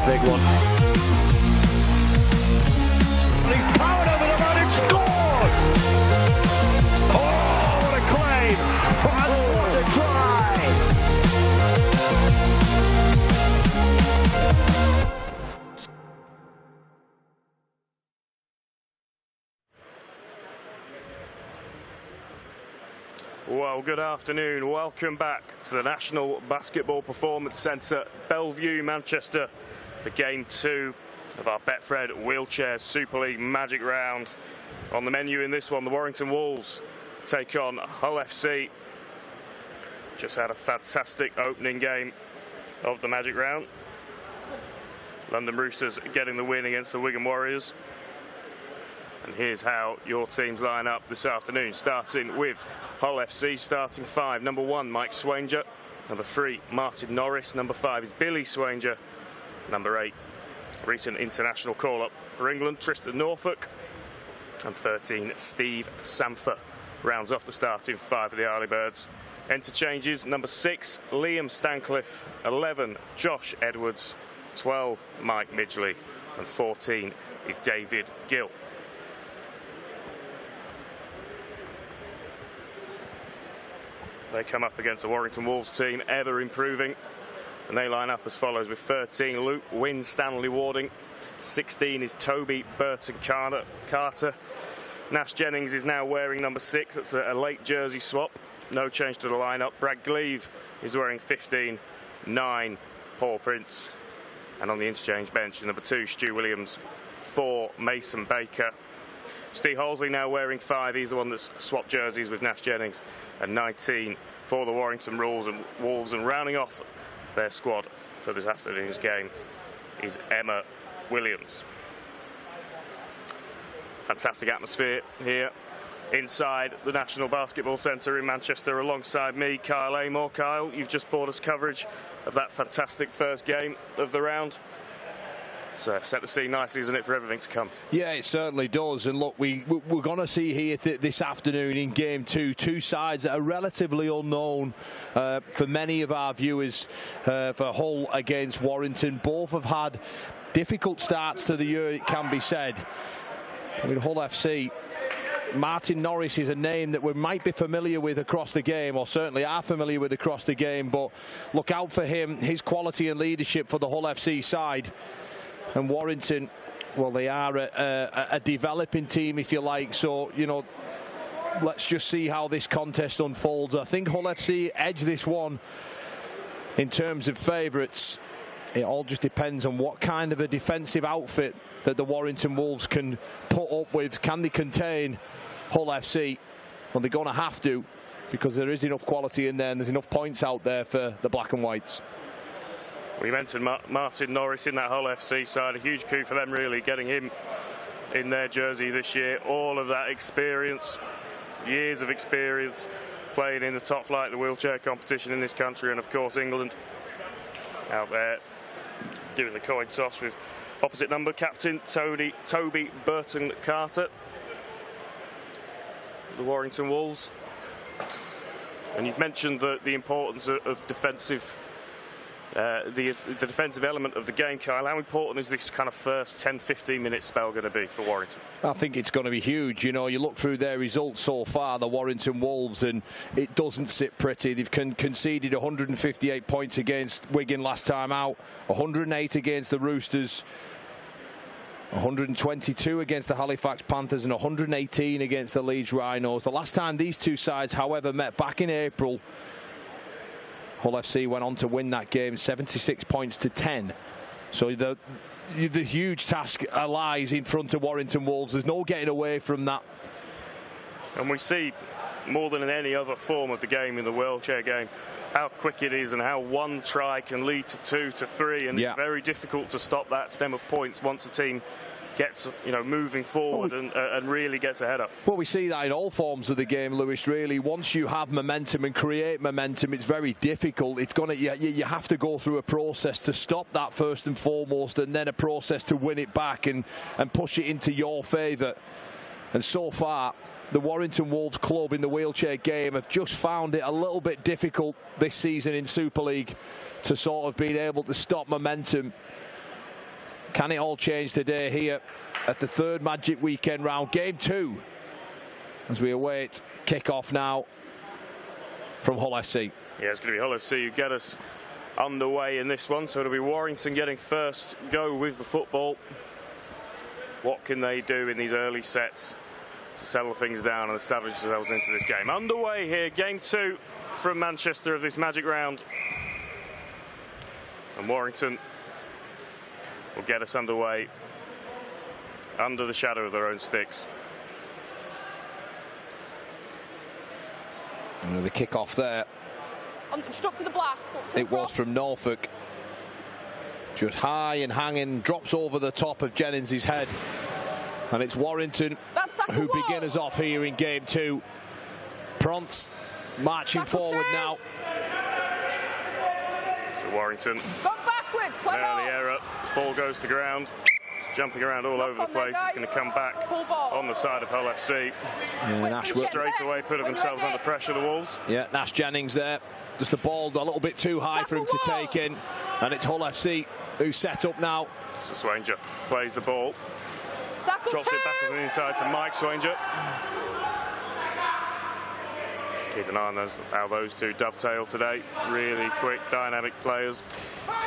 big one. And he's powered over the man and scored! Oh, what a claim! And what a try! Well, good afternoon. Welcome back to the National Basketball Performance Centre, Bellevue, Manchester, for Game 2 of our Betfred Wheelchair Super League Magic Round. On the menu in this one, the Warrington Wolves take on Hull FC. Just had a fantastic opening game of the Magic Round. London Roosters getting the win against the Wigan Warriors. And here's how your teams line up this afternoon, starting with Hull FC, starting 5. Number 1, Mike Swanger. Number 3, Martin Norris. Number 5 is Billy Swanger. Number 8, recent international call-up for England, Tristan Norfolk. And 13, Steve Samfer rounds off the starting 5 of the Early Birds. Interchanges, number 6, Liam Stancliffe. 11, Josh Edwards. 12, Mike Midgley. And 14 is David Gill. They come up against the Warrington Wolves team, ever improving. And they line up as follows with 13, Luke Stanley Warding. 16 is Toby Burton Carter. Nash Jennings is now wearing number 6. That's a late jersey swap. No change to the lineup. Brad Gleave is wearing 15. 9, Paul Prince. And on the interchange bench, number 2, Stu Williams. 4, Mason Baker. Steve Halsley now wearing 5. He's the one that's swapped jerseys with Nash Jennings. And 19 for the Warrington Wolves. And rounding off their squad for this afternoon's game is Emma Williams. Fantastic atmosphere here inside the National Basketball Centre in Manchester, alongside me, Kyle Amor. Kyle, you've just brought us coverage of that fantastic first game of the round. So set the scene nicely, isn't it, for everything to come? Yeah, it certainly does. And look, we're going to see here this afternoon in Game 2, two sides that are relatively unknown for many of our viewers. For Hull against Warrington, both have had difficult starts to the year, it can be said. With Hull FC, Martin Norris is a name that we might be familiar with across the game, or certainly are familiar with across the game, but look out for him, his quality and leadership for the Hull FC side. And Warrington, well, they are a developing team, if you like. So, you know, let's just see how this contest unfolds. I think Hull FC edge this one in terms of favourites. It all just depends on what kind of a defensive outfit that the Warrington Wolves can put up with. Can they contain Hull FC? Well, they're going to have to, because there is enough quality in there and there's enough points out there for the Black and Whites. We mentioned Martin Norris in that Hull FC side. A huge coup for them, really, getting him in their jersey this year. All of that experience, years of experience, playing in the top flight of the wheelchair competition in this country, and of course England out there doing the coin toss with opposite number captain Toby Burton Carter, the Warrington Wolves. And you've mentioned the importance of defensive. The defensive element of the game, Kyle. How important is this kind of first 10-15 minute spell going to be for Warrington? I think it's going to be huge. You know, you look through their results so far, the Warrington Wolves, and it doesn't sit pretty. They've conceded 158 points against Wigan last time out, 108 against the Roosters, 122 against the Halifax Panthers, and 118 against the Leeds Rhinos. The last time these two sides, however, met back in April, Hull FC went on to win that game 76 points to 10. So the huge task lies in front of Warrington Wolves. There's no getting away from that. And we see, more than in any other form of the game, in the wheelchair game, how quick it is and how one try can lead to 2 to 3, and it's very difficult to stop that stem of points once a team gets, you know, moving forward and really gets ahead up. Well, we see that in all forms of the game, Lewis, really. Once you have momentum and create momentum, it's very difficult. It's gonna, you have to go through a process to stop that first and foremost, and then a process to win it back and push it into your favour. And so far, the Warrington Wolves club in the wheelchair game have just found it a little bit difficult this season in Super League to sort of being able to stop momentum Can it all change today here at the third Magic Weekend round? Game 2 as we await kick-off now from Hull FC. Yeah, it's going to be Hull FC who get us underway in this one. So it'll be Warrington getting first go with the football. What can they do in these early sets to settle things down and establish themselves into this game? Underway here, game 2 from Manchester of this Magic round. And Warrington will get us underway under the shadow of their own sticks. And the kick-off there. Just up to the black. It was from Norfolk. Just high and hanging, drops over the top of Jennings' head. And it's Warrington who begin us off here in game 2. Prance marching forward now. So Warrington, go backwards, play early error, ball goes to ground. It's jumping around all over the place. It's going to come back on the side of Hull FC. Yeah, Nash straight away putting themselves under pressure, the Wolves. Yeah, Nash Jennings there. Just the ball a little bit too high for him to take in. And it's Hull FC who set up now. So Swanger plays the ball. Drops it back on the inside to Mike Swanger. Keep an eye on how those two dovetail today. Really quick, dynamic players.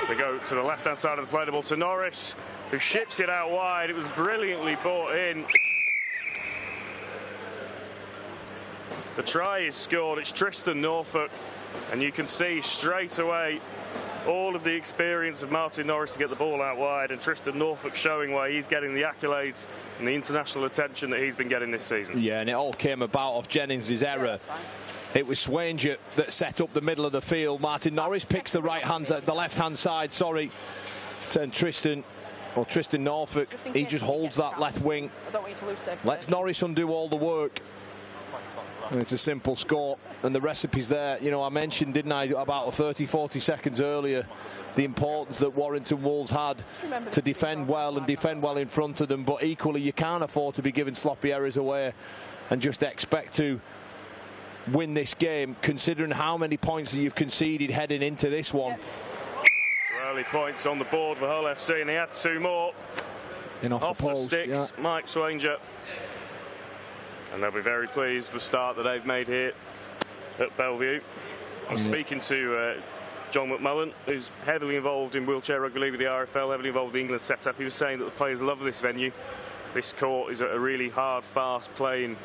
They go to the left-hand side of the play, the ball to Norris, who ships it out wide. It was brilliantly brought in. The try is scored. It's Tristan Norfolk. And you can see straight away all of the experience of Martin Norris to get the ball out wide, and Tristan Norfolk showing why he's getting the accolades and the international attention that he's been getting this season. Yeah, and it all came about off Jennings' error. It was Swanger that set up the middle of the field. Martin Norris picks the left-hand side, sorry. And Tristan Norfolk, he just holds that left wing. Lets Norris undo all the work. And it's a simple score, and the recipe's there. You know, I mentioned, didn't I, about 30-40 seconds earlier, the importance that Warrington Wolves had to defend well and defend well in front of them, but equally you can't afford to be giving sloppy errors away and just expect to win this game, considering how many points that you've conceded heading into this one. So early points on the board for Hull FC, and he had 2 more. Off the sticks, yeah. Mike Swanger. And they'll be very pleased with the start that they've made here at Bellevue. I was speaking to John McMullen, who's heavily involved in wheelchair rugby league with the RFL, heavily involved in the England setup. He was saying that the players love this venue. This court is a really hard, fast playing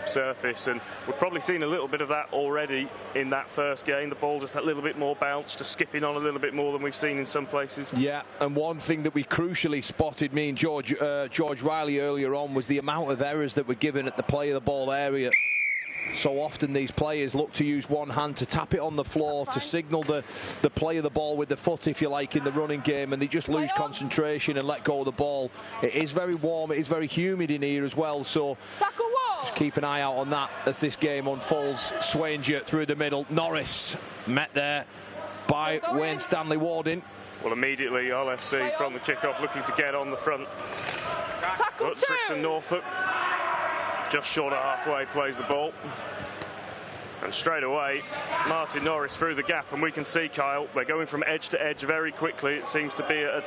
surface, and we've probably seen a little bit of that already in that first game. The ball just a little bit more bounce, just skipping on a little bit more than we've seen in some places. Yeah, and one thing that we crucially spotted, me and George Riley earlier on, was the amount of errors that were given at the play of the ball area. So often these players look to use one hand to tap it on the floor, to signal the play of the ball with the foot, if you like, in the running game, and they just lose concentration and let go of the ball. It is very warm, it is very humid in here as well, so just keep an eye out on that as this game unfolds. Swanger through the middle, Norris met there by Wayne Stanley Warden. Well, immediately Hull FC from the kickoff looking to get on the front. But Tristan Norfolk, just short of halfway, plays the ball. And straight away, Martin Norris through the gap, and we can see, Kyle, they're going from edge to edge very quickly. It seems to be a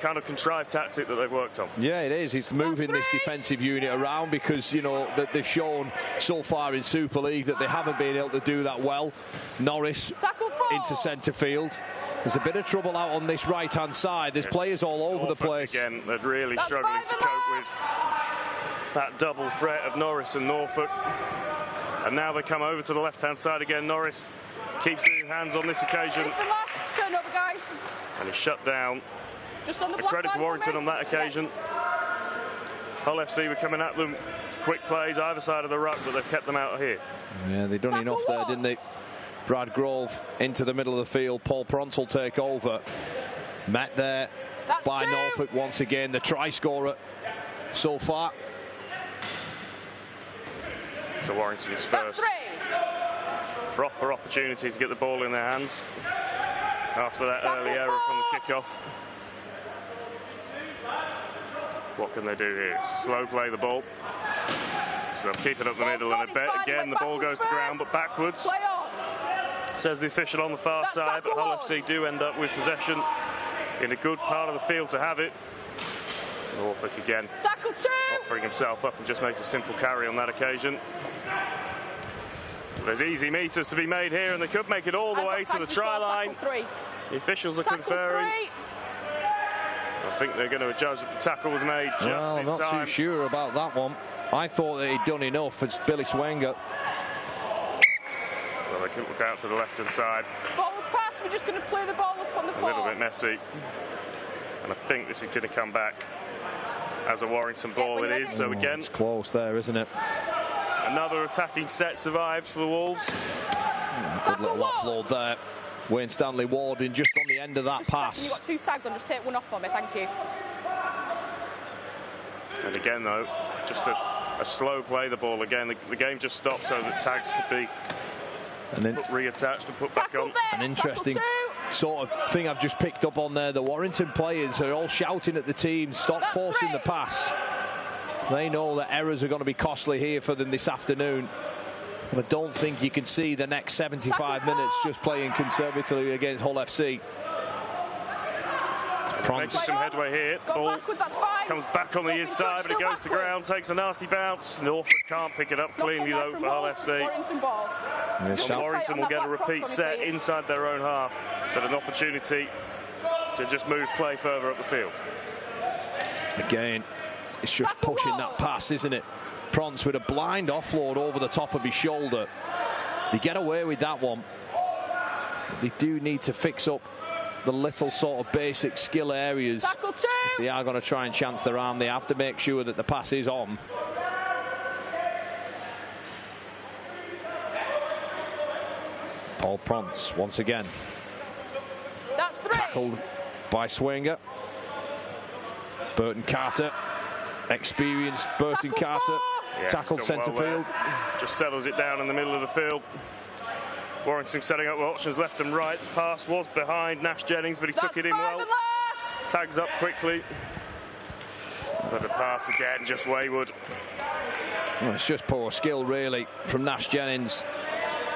kind of contrived tactic that they've worked on. Yeah, it is. It's moving this defensive unit around, because, you know, that they've shown so far in Super League that they haven't been able to do that well. Norris into centre field. There's a bit of trouble out on this right-hand side. There's players all over the place. Again, they're really struggling to cope with that double threat of Norris and Norfolk. And now they come over to the left-hand side again. Norris keeps his hands on this occasion. Turn over, guys. And he's shut down. Just on the credit to Warrington on that occasion. Hull FC were coming at them. Quick plays either side of the ruck, but they've kept them out of here. Yeah, they've done enough there, didn't they? Brad Grove into the middle of the field. Paul Prance will take over. Met there by Norfolk once again. The try scorer so far. So Warrington's first proper opportunity to get the ball in their hands after that early error from the kickoff. What can they do here? It's a slow play the ball. So they'll keep it up the middle, and again the ball goes to ground, but backwards. Says the official on the far side, but Hull FC do end up with possession in a good part of the field to have it. Norfolk again. Tackle 2. Offering himself up and just makes a simple carry on that occasion. There's easy meters to be made here, and they could make it all the way to the try line. The officials are conferring. I think they're going to judge that the tackle was made just in time. I'm not too sure about that one. I thought that he'd done enough as Billy Swenger. Well, they couldn't look out to the left-hand side. Forward pass, we're just going to play the ball up on the floor. A little bit messy. And I think this is going to come back as a Warrington ball. It is, so again. It's close there, isn't it? Another attacking set survived for the Wolves. Good little offload there. Wayne Stanley Warden just on the end of that pass. You've got 2 tags on, just take one off for me, thank you. And again, though, just a slow play the ball again. The game just stopped so that tags could be reattached and put back on. An interesting sort of thing I've just picked up on there. The Warrington players are all shouting at the team, stop forcing the pass. They know that errors are going to be costly here for them this afternoon. But I don't think you can see the next 75 minutes just playing conservatively against Hull FC. Making some headway here. Ball comes back on the inside, but it goes to ground, takes a nasty bounce. Norfolk can't pick it up cleanly, though, for Hull FC. And Warrington will get a repeat set inside their own half, but an opportunity to just move play further up the field. Again, it's just pushing that pass, isn't it? Prance with a blind offload over the top of his shoulder. They get away with that one. They do need to fix up the little sort of basic skill areas. If they are going to try and chance their arm, they have to make sure that the pass is on. Paul Prance once again. That's 3. Tackled by Swenger. Burton Carter. Experienced Burton Carter. Tackled centre field. Just settles it down in the middle of the field. Warrington setting up options left and right. The pass was behind Nash Jennings, but he took it in well. Tags up quickly. But the pass again, just wayward. Well, it's just poor skill, really, from Nash Jennings.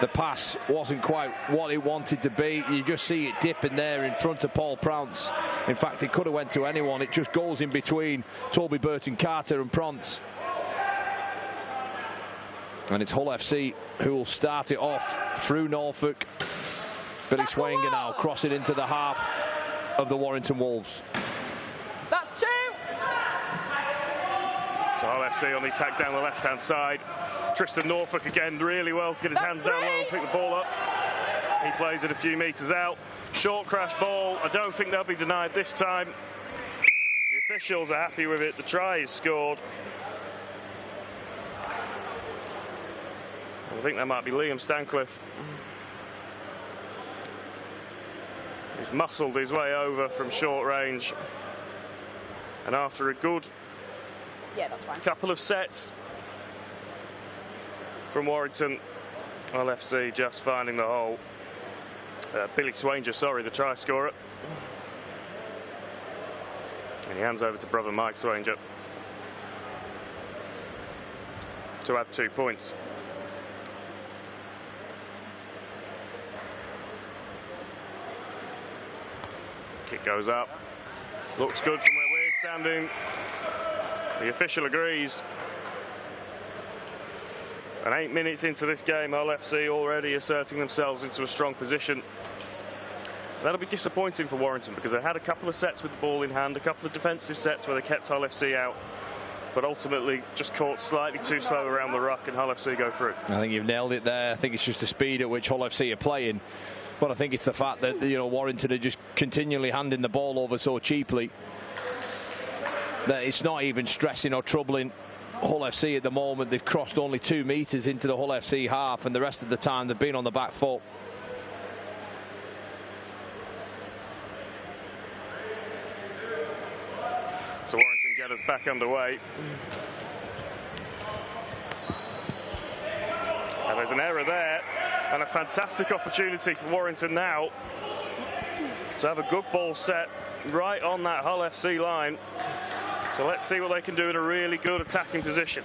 The pass wasn't quite what it wanted to be. You just see it dipping there in front of Paul Prance. In fact, it could have went to anyone. It just goes in between Toby Burton Carter and Prance. And it's Hull FC who will start it off through Norfolk. Billy Swenger now crossing into the half of the Warrington Wolves. That's 2. So Hull FC on the attack down the left-hand side. Tristan Norfolk again really well to get his hands down low and pick the ball up. He plays it a few metres out. Short crash ball. I don't think they'll be denied this time. The officials are happy with it. The try is scored. I think that might be Liam Stancliffe. He's muscled his way over from short range. And after a good couple of sets from Warrington, Hull FC just finding the hole. Billy Swenger, sorry, the try scorer. And he hands over to brother Mike Swenger to add 2 points. Kick goes up. Looks good from where we're standing. The official agrees. And 8 minutes into this game, Hull FC already asserting themselves into a strong position. That'll be disappointing for Warrington because they had a couple of sets with the ball in hand, a couple of defensive sets where they kept Hull FC out, but ultimately just caught slightly too slow around the ruck and Hull FC go through. I think you've nailed it there. I think it's just the speed at which Hull FC are playing. But I think it's the fact that, you know, Warrington are just continually handing the ball over so cheaply that it's not even stressing or troubling Hull FC at the moment. They've crossed only 2 metres into the Hull FC half, and the rest of the time they've been on the back foot. So Warrington get us back underway. And there's an error there, and a fantastic opportunity for Warrington now to have a good ball set right on that Hull FC line. So let's see what they can do in a really good attacking position.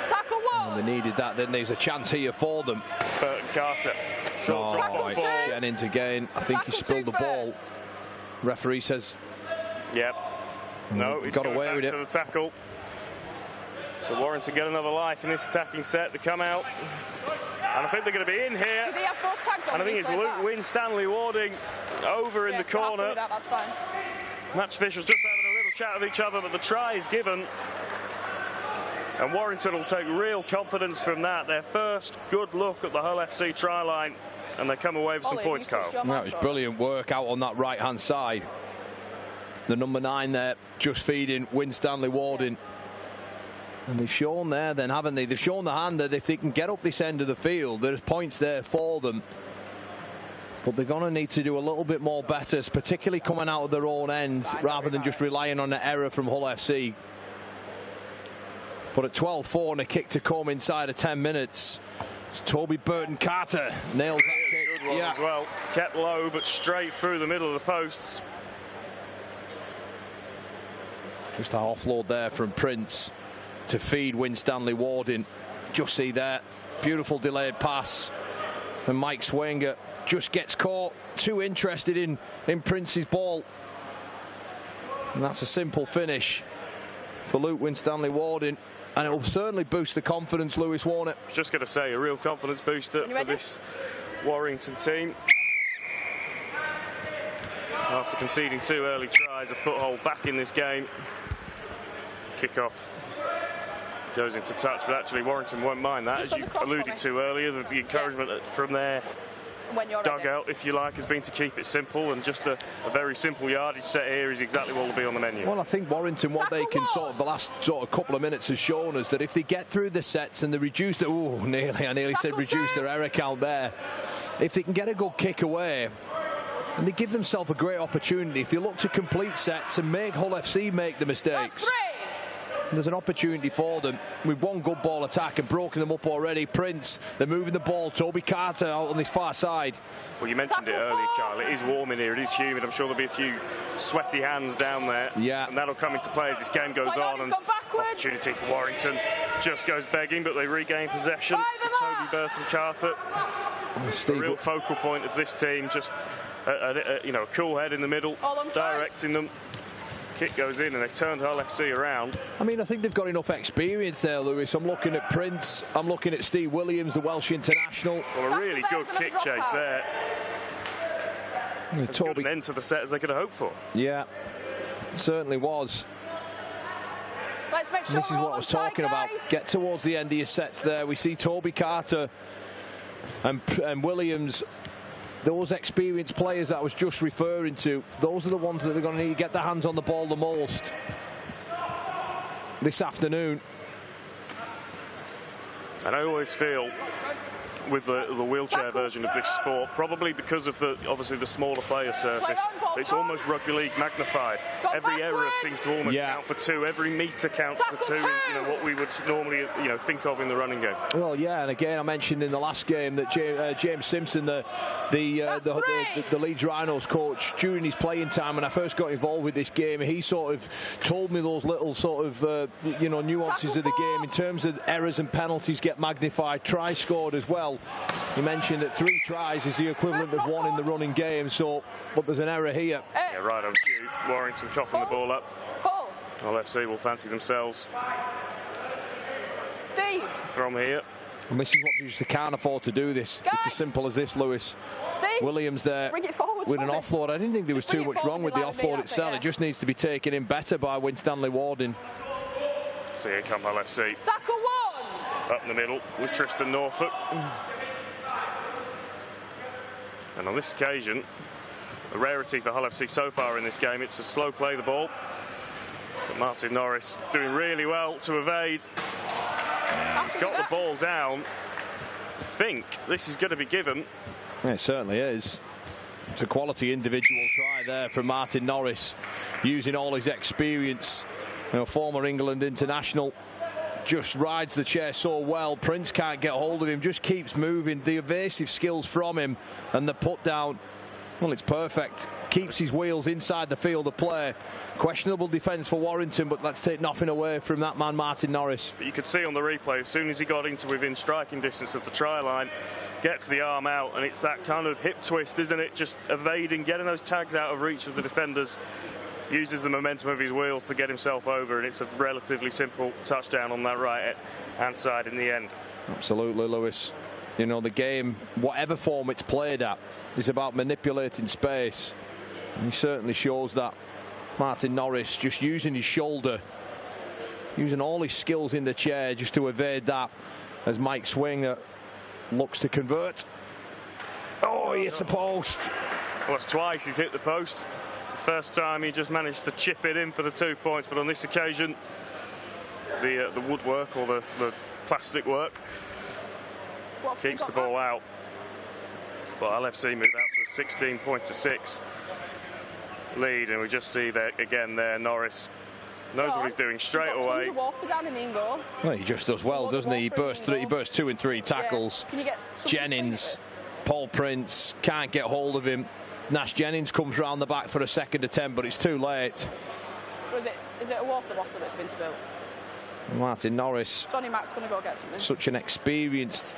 Tackle 1. They needed that, then there's a chance here for them. Burton Carter. Short drop on ball. Jennings again. I think he spilled the ball. Referee says. Yep. No, he's got going away back with it. to the tackle. So Warrington get another life in this attacking set. They come out. And I think they're going to be in here. Did he have both tags on And I think it's Luke Winstanley Warding over in the corner. That's fine. Match officials just having a little chat with each other, but the try is given. And Warrington will take real confidence from that. Their first good look at the Hull FC try line. And they come away with some points, Carl. That was brilliant work out on that right-hand side. The number 9 there, just feeding Winstanley Warding. And they've shown there then, haven't they? They've shown the hand that if they can get up this end of the field, there's points there for them. But they're going to need to do a little bit more better, particularly coming out of their own end, rather than just relying on an error from Hull FC. But at 12-4 and a kick to come inside of 10 minutes, it's Toby Burton-Carter nails that kick. Good one as well. Kept low, but straight through the middle of the posts. Just an offload there from Prince to feed Winstanley Warding. Just see that beautiful delayed pass, and Mike Swanger just gets caught, too interested in Prince's ball, and that's a simple finish for Luke Winstanley Warding, and it will certainly boost the confidence, Lewis, won't it? I was just going to say, a real confidence booster for this Warrington team. After conceding 2 early tries, a foothold back in this game. Kickoff goes into touch, but actually Warrington won't mind that, as you alluded to earlier. The encouragement from their dugout, if you like, has been to keep it simple, and just a very simple yardage set here is exactly what will be on the menu. Well, I think Warrington, what they can the last couple of minutes has shown us that if they get through the sets and they reduce I nearly said reduce their error count there. If they can get a good kick away, and they give themselves a great opportunity, if they look to complete sets and make Hull FC make the mistakes, there's an opportunity for them. With one good ball attack and broken them up already. Prince, they're moving the ball. Toby Carter out on this far side. Well, you mentioned it earlier, Carl. It is warm in here. It is humid. I'm sure there'll be a few sweaty hands down there. Yeah. And that'll come into play as this game goes on. And opportunity for Warrington just goes begging, but they regain possession. Toby Burton-Carter, the real focal point of this team. Just a cool head in the middle, directing them. Kick goes in, and they've turned Hull FC around. I mean, I think they've got enough experience there, Lewis. I'm looking at Prince. I'm looking at Steve Williams, the Welsh international. Well, a really good kick chase there. As good an end to the set as they could have hoped for. Yeah, certainly was. Let's make sure this is what I was talking about. Get towards the end of your sets there. We see Toby Carter and Williams. Those experienced players that I was just referring to, those are the ones that they're going to need to get their hands on the ball the most this afternoon. And I always feel with the wheelchair version of this sport, probably because of obviously the smaller player surface, it's almost rugby league magnified. Every error seems to almost count for 2. Every metre counts for 2 in what we would normally think of in the running game. Well, yeah, and again I mentioned in the last game that James Simpson, the Leeds Rhinos coach, during his playing time when I first got involved with this game, he sort of told me those little sort of nuances of the game in terms of errors and penalties get magnified. Tries scored as well. He mentioned that 3 tries is the equivalent of 1 in the running game, but there's an error here. Yeah, right on cue. Warrington coughing the ball up. Hull FC will fancy themselves from here. And this is what you just can't afford to do this. It's as simple as this, Lewis. Williams there with an offload. I didn't think there was too much wrong with the offload itself. It just needs to be taken in better by Winstanley Warding. So here come Hull FC. Tackle 1! Up in the middle with Tristan Norfolk. And on this occasion, a rarity for Hull FC so far in this game, it's a slow play the ball. But Martin Norris doing really well to evade. He's got the ball down. I think this is going to be given. Yeah, it certainly is. It's a quality individual try there from Martin Norris, using all his experience. Former England international. Just rides the chair so well. Prince can't get hold of him, just keeps moving. The evasive skills from him, and the put down, well, it's perfect. Keeps his wheels inside the field of play. Questionable defence for Warrington, but let's take nothing away from that man, Martin Norris. But you could see on the replay, as soon as he got into within striking distance of the try line, gets the arm out, and it's that kind of hip twist, isn't it? Just evading, getting those tags out of reach of the defenders. uses the momentum of his wheels to get himself over, and it's a relatively simple touchdown on that right hand side in the end. Absolutely, Lewis. You know, the game, whatever form it's played at, is about manipulating space. And he certainly shows that. Martin Norris just using his shoulder, using all his skills in the chair just to evade that, as Mike Swinger looks to convert. Oh, he hits the post. Well, that's twice he's hit the post. The first time he just managed to chip it in for the 2 points, but on this occasion, the woodwork or the plastic work keeps the ball out. But LFC move out to a 16-6 lead, and we just see that again there. Norris knows what he's doing straight away. Well, he just does well, doesn't he? He bursts 2 and 3 tackles. Yeah. Jennings, Paul Prince can't get hold of him. Nash Jennings comes round the back for a second attempt, but it's too late. Is it a water bottle that's been spilled? Martin Norris, Johnny Mac's going to go get something. such an experienced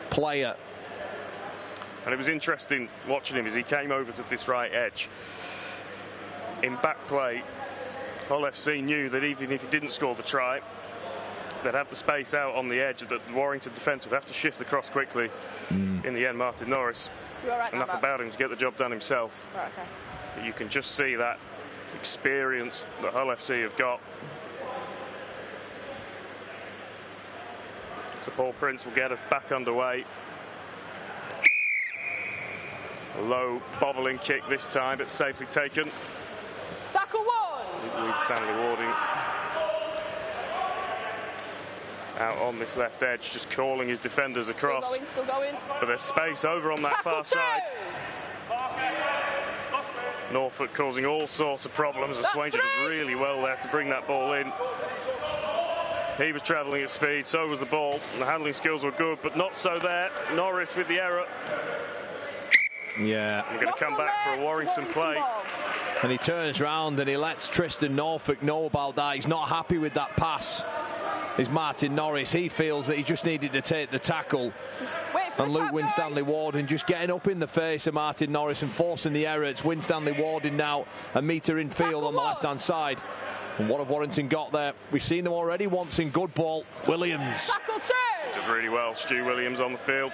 player. And it was interesting watching him as he came over to this right edge. In back play, Hull FC knew that even if he didn't score the try, they'd have the space out on the edge, that the Warrington defence would have to shift across quickly. In the end, Martin Norris, enough about him to get the job done himself. Right, okay. But you can just see that experience that Hull FC have got. So Paul Prince will get us back underway. A low bobbling kick this time, but safely taken. Tackle one! Stanley Warding out on this left edge, just calling his defenders across. Still going. But there's space over on that far side. Norfolk causing all sorts of problems, and Swanger does really well there to bring that ball in. He was travelling at speed, so was the ball, and the handling skills were good, but not so there. Norris with the error. Yeah. We're going to come back for a Warrington play. And he turns round and he lets Tristan Norfolk know about that. He's not happy with that pass. Is Martin Norris. He feels that he just needed to take the tackle. And Luke Winstanley Warden just getting up in the face of Martin Norris and forcing the error. It's Winstanley Warden now, a metre in field on the left-hand side. And what have Warrington got there? We've seen them already once in good ball. Williams. Does really well. Stu Williams on the field.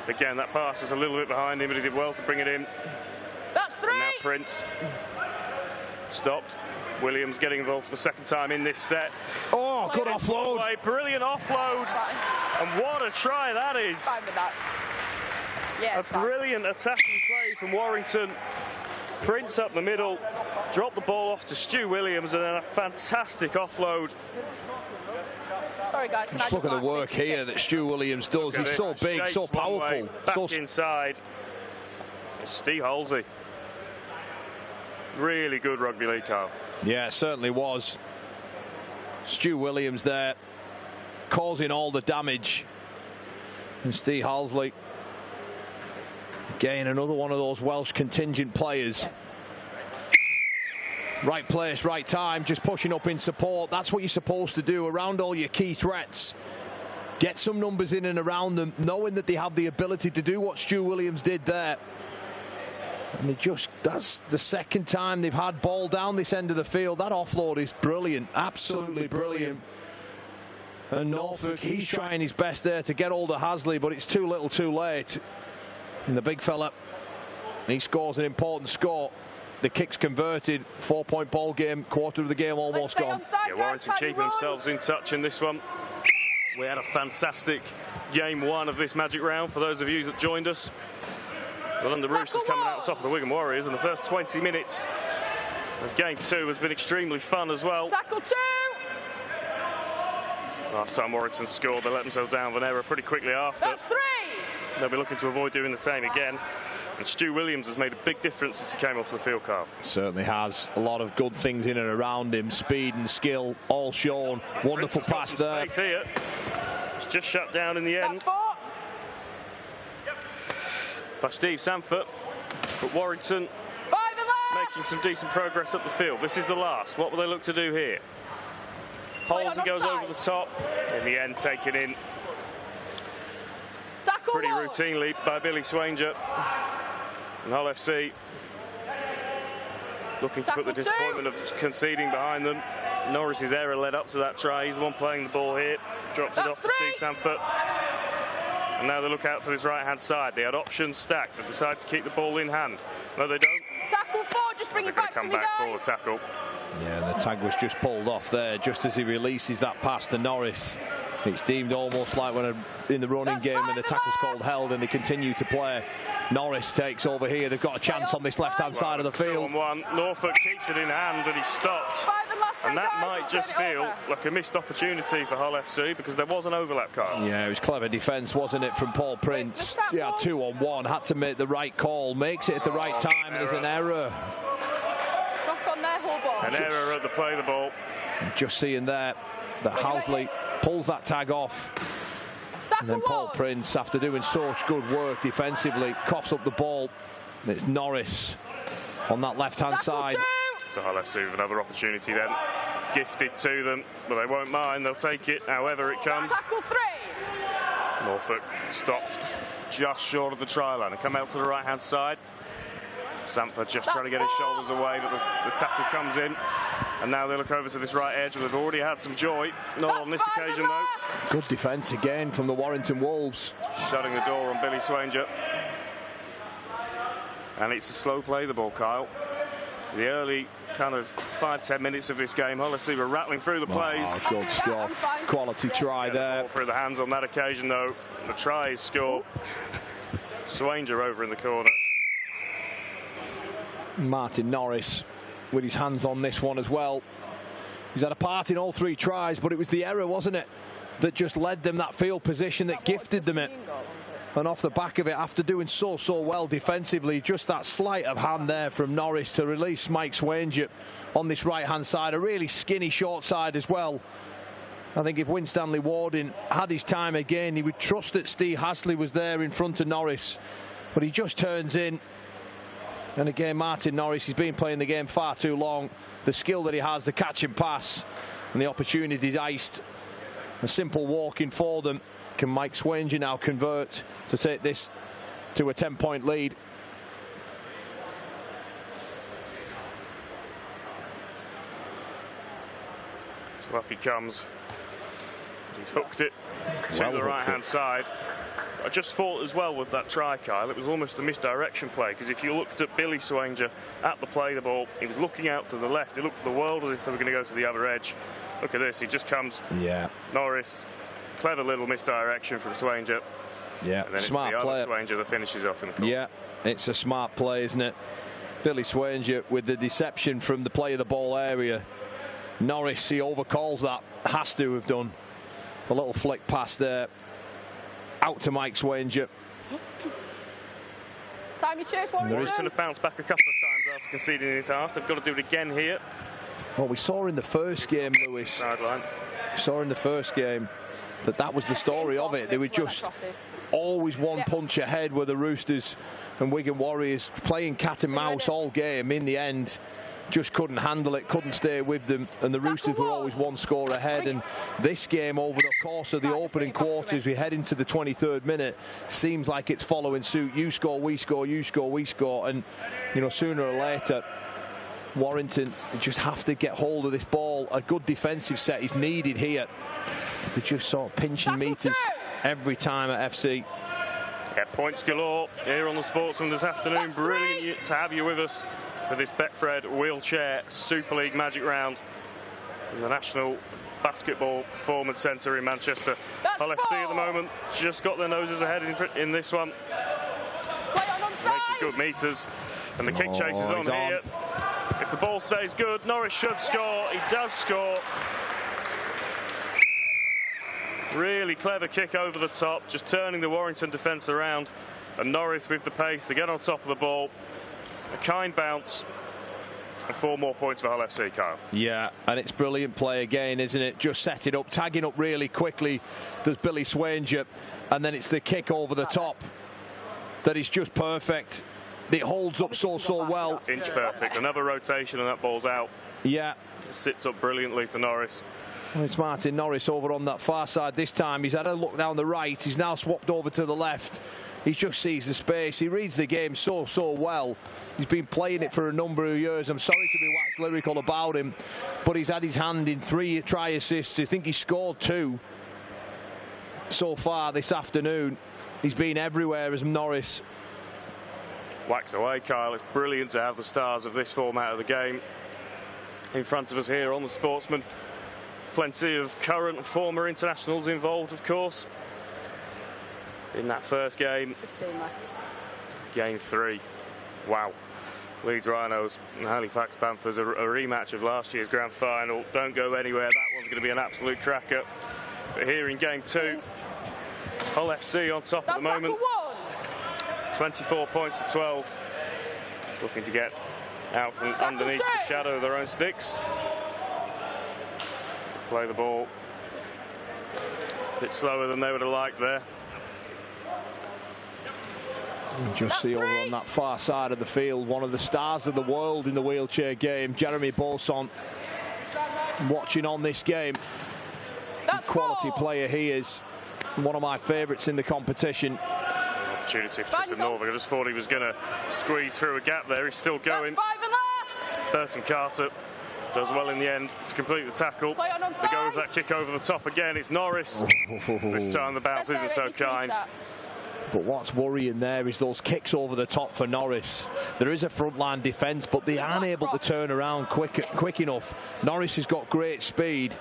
Again, that pass is a little bit behind him, but he did well to bring it in. That's 3. And now Prince stopped. Williams getting involved for the second time in this set. Oh, good offload. Brilliant offload. And what a try that is. Fine with that. Yeah, a brilliant attacking play from Warrington. Prince up the middle, dropped the ball off to Stu Williams, and then a fantastic offload. Sorry, guys. Just look at the work here that Stu Williams does. He's so big, so powerful. Back inside. Steve Halsey. Really good rugby league, Carl. Yeah, it certainly was. Stu Williams there, causing all the damage. And Steve Halsey, again, another one of those Welsh contingent players. Right place, right time, just pushing up in support. That's what you're supposed to do around all your key threats. Get some numbers in and around them, knowing that they have the ability to do what Stu Williams did there. And that's the second time they've had ball down this end of the field. That offload is brilliant, absolutely brilliant. And Norfolk, he's trying his best there to get hold of Hasley, but it's too little too late. And the big fella, he scores an important score. The kick's converted, 4-point ball game, quarter of the game almost gone. Yeah, Warrington keeping themselves in touch in this one. We had a fantastic game 1 of this Magic Round for those of you that joined us. Well, and the Roosters coming out on top of the Wigan Warriors, and the first 20 minutes of game 2 has been extremely fun as well. Tackle 2! Last time Warrington scored, they let themselves down with an error pretty quickly after. That's 3! They'll be looking to avoid doing the same again. And Stu Williams has made a big difference since he came onto the field, Carl. Certainly has. A lot of good things in and around him. Speed and skill, all shown. Wonderful pass there. Here. It's just shut down in the end. That's 4. By Steve Sanford. But Warrington making some decent progress up the field. This is the last. What will they look to do here? Holmes goes over the top. In the end, taken in pretty routinely by Billy Swanger. And Hull FC looking to put the disappointment of conceding behind them. Norris's error led up to that try. He's the one playing the ball here. Drops it off to Steve Sanford. And now they look out to this right-hand side. They had options stacked. They decide to keep the ball in hand. No, they don't. Tackle 4, just bring it back to me, guys. They're going to come back for the tackle. Yeah, the tag was just pulled off there, just as he releases that pass to Norris. It's deemed almost like when in the running game and the tackle's called held and they continue to play. Norris takes over here. They've got a chance on this left-hand side of the field. 2-on-1. Norfolk keeps it in hand and he stopped. And that might just feel like a missed opportunity for Hull FC because there was an overlap, Kyle. Yeah, it was clever defence, wasn't it, from Paul Prince? Yeah, 2-on-1, had to make the right call, makes it at the right time, and there's an error. An error at the play the ball. Just seeing there that Halsley pulls that tag off. And then Paul Prince, after doing such good work defensively, coughs up the ball. And it's Norris on that left-hand side. So Hull FC with another opportunity then. Gifted to them, but they won't mind. They'll take it however it comes. Tackle 3. Norfolk stopped just short of the try line and come out to the right-hand side. Sanford just trying to get his shoulders away, but the tackle comes in. And now they look over to this right edge where they've already had some joy. Not on this occasion, though. Good defence again from the Warrington Wolves. Shutting the door on Billy Swanger. And it's a slow play, the ball, Kyle. The early kind of 5-10 minutes of this game, Hull FC were rattling through the plays. Oh, good stuff. Quality try there. Ball through the hands on that occasion, though. The try is scored. Swanger over in the corner. Martin Norris with his hands on this one as well. He's had a part in all 3 tries, but it was the error, wasn't it, that just led them that field position that gifted them it. And off the back of it, after doing so well defensively, just that sleight of hand there from Norris to release Mike Swanger on this right-hand side, a really skinny short side as well. I think if Winstanley Warden had his time again, he would trust that Steve Halsley was there in front of Norris, but he just turns in. And again, Martin Norris, he's been playing the game far too long. The skill that he has, the catch and pass, and the opportunity iced. A simple walk-in for them. Can Mike Swanger now convert to take this to a 10-point lead? So up he comes. He's hooked it to the right-hand side. I just thought as well with that try, Kyle, it was almost a misdirection play, because if you looked at Billy Swanger at the play the ball, he was looking out to the left. He looked for the world as if they were going to go to the other edge. Look at this, he just comes. Yeah. Norris, clever little misdirection from Swanger. Yeah, and then smart it's the play. other Swanger that finishes off in the corner. Yeah, it's a smart play, isn't it? Billy Swanger with the deception from the play of the ball area. Norris, he overcalls that, has to have done. A little flick pass there. Out to Mike Swanger. Time you chase, Warrington have bounced back a couple of times after conceding in his half. They've got to do it again here. Well, we saw in the first game, Lewis. Sideline. We saw in the first game that was the story of it. They were just always one punch ahead with the Roosters and Wigan Warriors, playing cat and mouse all game. In the end, just couldn't handle it, couldn't stay with them, and the Roosters were always one score ahead. And this game, over the course of the opening quarters, we head into the 23rd minute, seems like it's following suit. You score, we score, you score, we score, and you know, sooner or later Warrington just have to get hold of this ball. A good defensive set is needed here. They're just sort of pinching meters every time at FC. Yeah, points galore here on the Sportsman this afternoon. Brilliant to have you with us for this Betfred Wheelchair Super League Magic Round in the National Basketball Performance Centre in Manchester. Hull FC at the moment just got their noses ahead in this one. Making good meters, and the kick chase is on here. If the ball stays good, Norris should score. He does score. Really clever kick over the top, just turning the Warrington defence around, and Norris with the pace to get on top of the ball. A kind bounce, and 4 more points for Hull FC, Kyle. Yeah, and it's brilliant play again, isn't it? Just set it up, tagging up really quickly. There's Billy Swanger, and then it's the kick over the top that is just perfect. It holds up so well. Inch perfect. Another rotation, and that ball's out. Yeah. It sits up brilliantly for Norris. Well, it's Martin Norris over on that far side this time. He's had a look down the right. He's now swapped over to the left. He just sees the space. He reads the game so well. He's been playing it for a number of years. I'm sorry to be wax lyrical about him, but he's had his hand in 3 try assists. I think he scored 2 so far this afternoon. He's been everywhere as Norris. Wax away, Kyle. It's brilliant to have the stars of this format of the game in front of us here on the Sportsman. Plenty of current and former internationals involved, of course, in that first game. Game 3. Wow. Leeds Rhinos and Halifax Panthers, a rematch of last year's grand final. Don't go anywhere. That one's going to be an absolute cracker. But here in game 2, Hull FC on top at the moment. 24 points to 12. Looking to get out from underneath the shadow of their own sticks. Play the ball a bit slower than they would have liked there. You just see over on that far side of the field, one of the stars of the world in the wheelchair game, Jeremy Bolson, watching on this game. Quality player he is. One of my favourites in the competition. Opportunity for Tristan Norfolk. I just thought he was going to squeeze through a gap there. He's still going. Burton Carter does well in the end to complete the tackle. They go with that kick over the top again. It's Norris. This time the bounce isn't so kind. But what's worrying there is those kicks over the top for Norris. There is a frontline defence, but they aren't able to turn around quick enough. Norris has got great speed.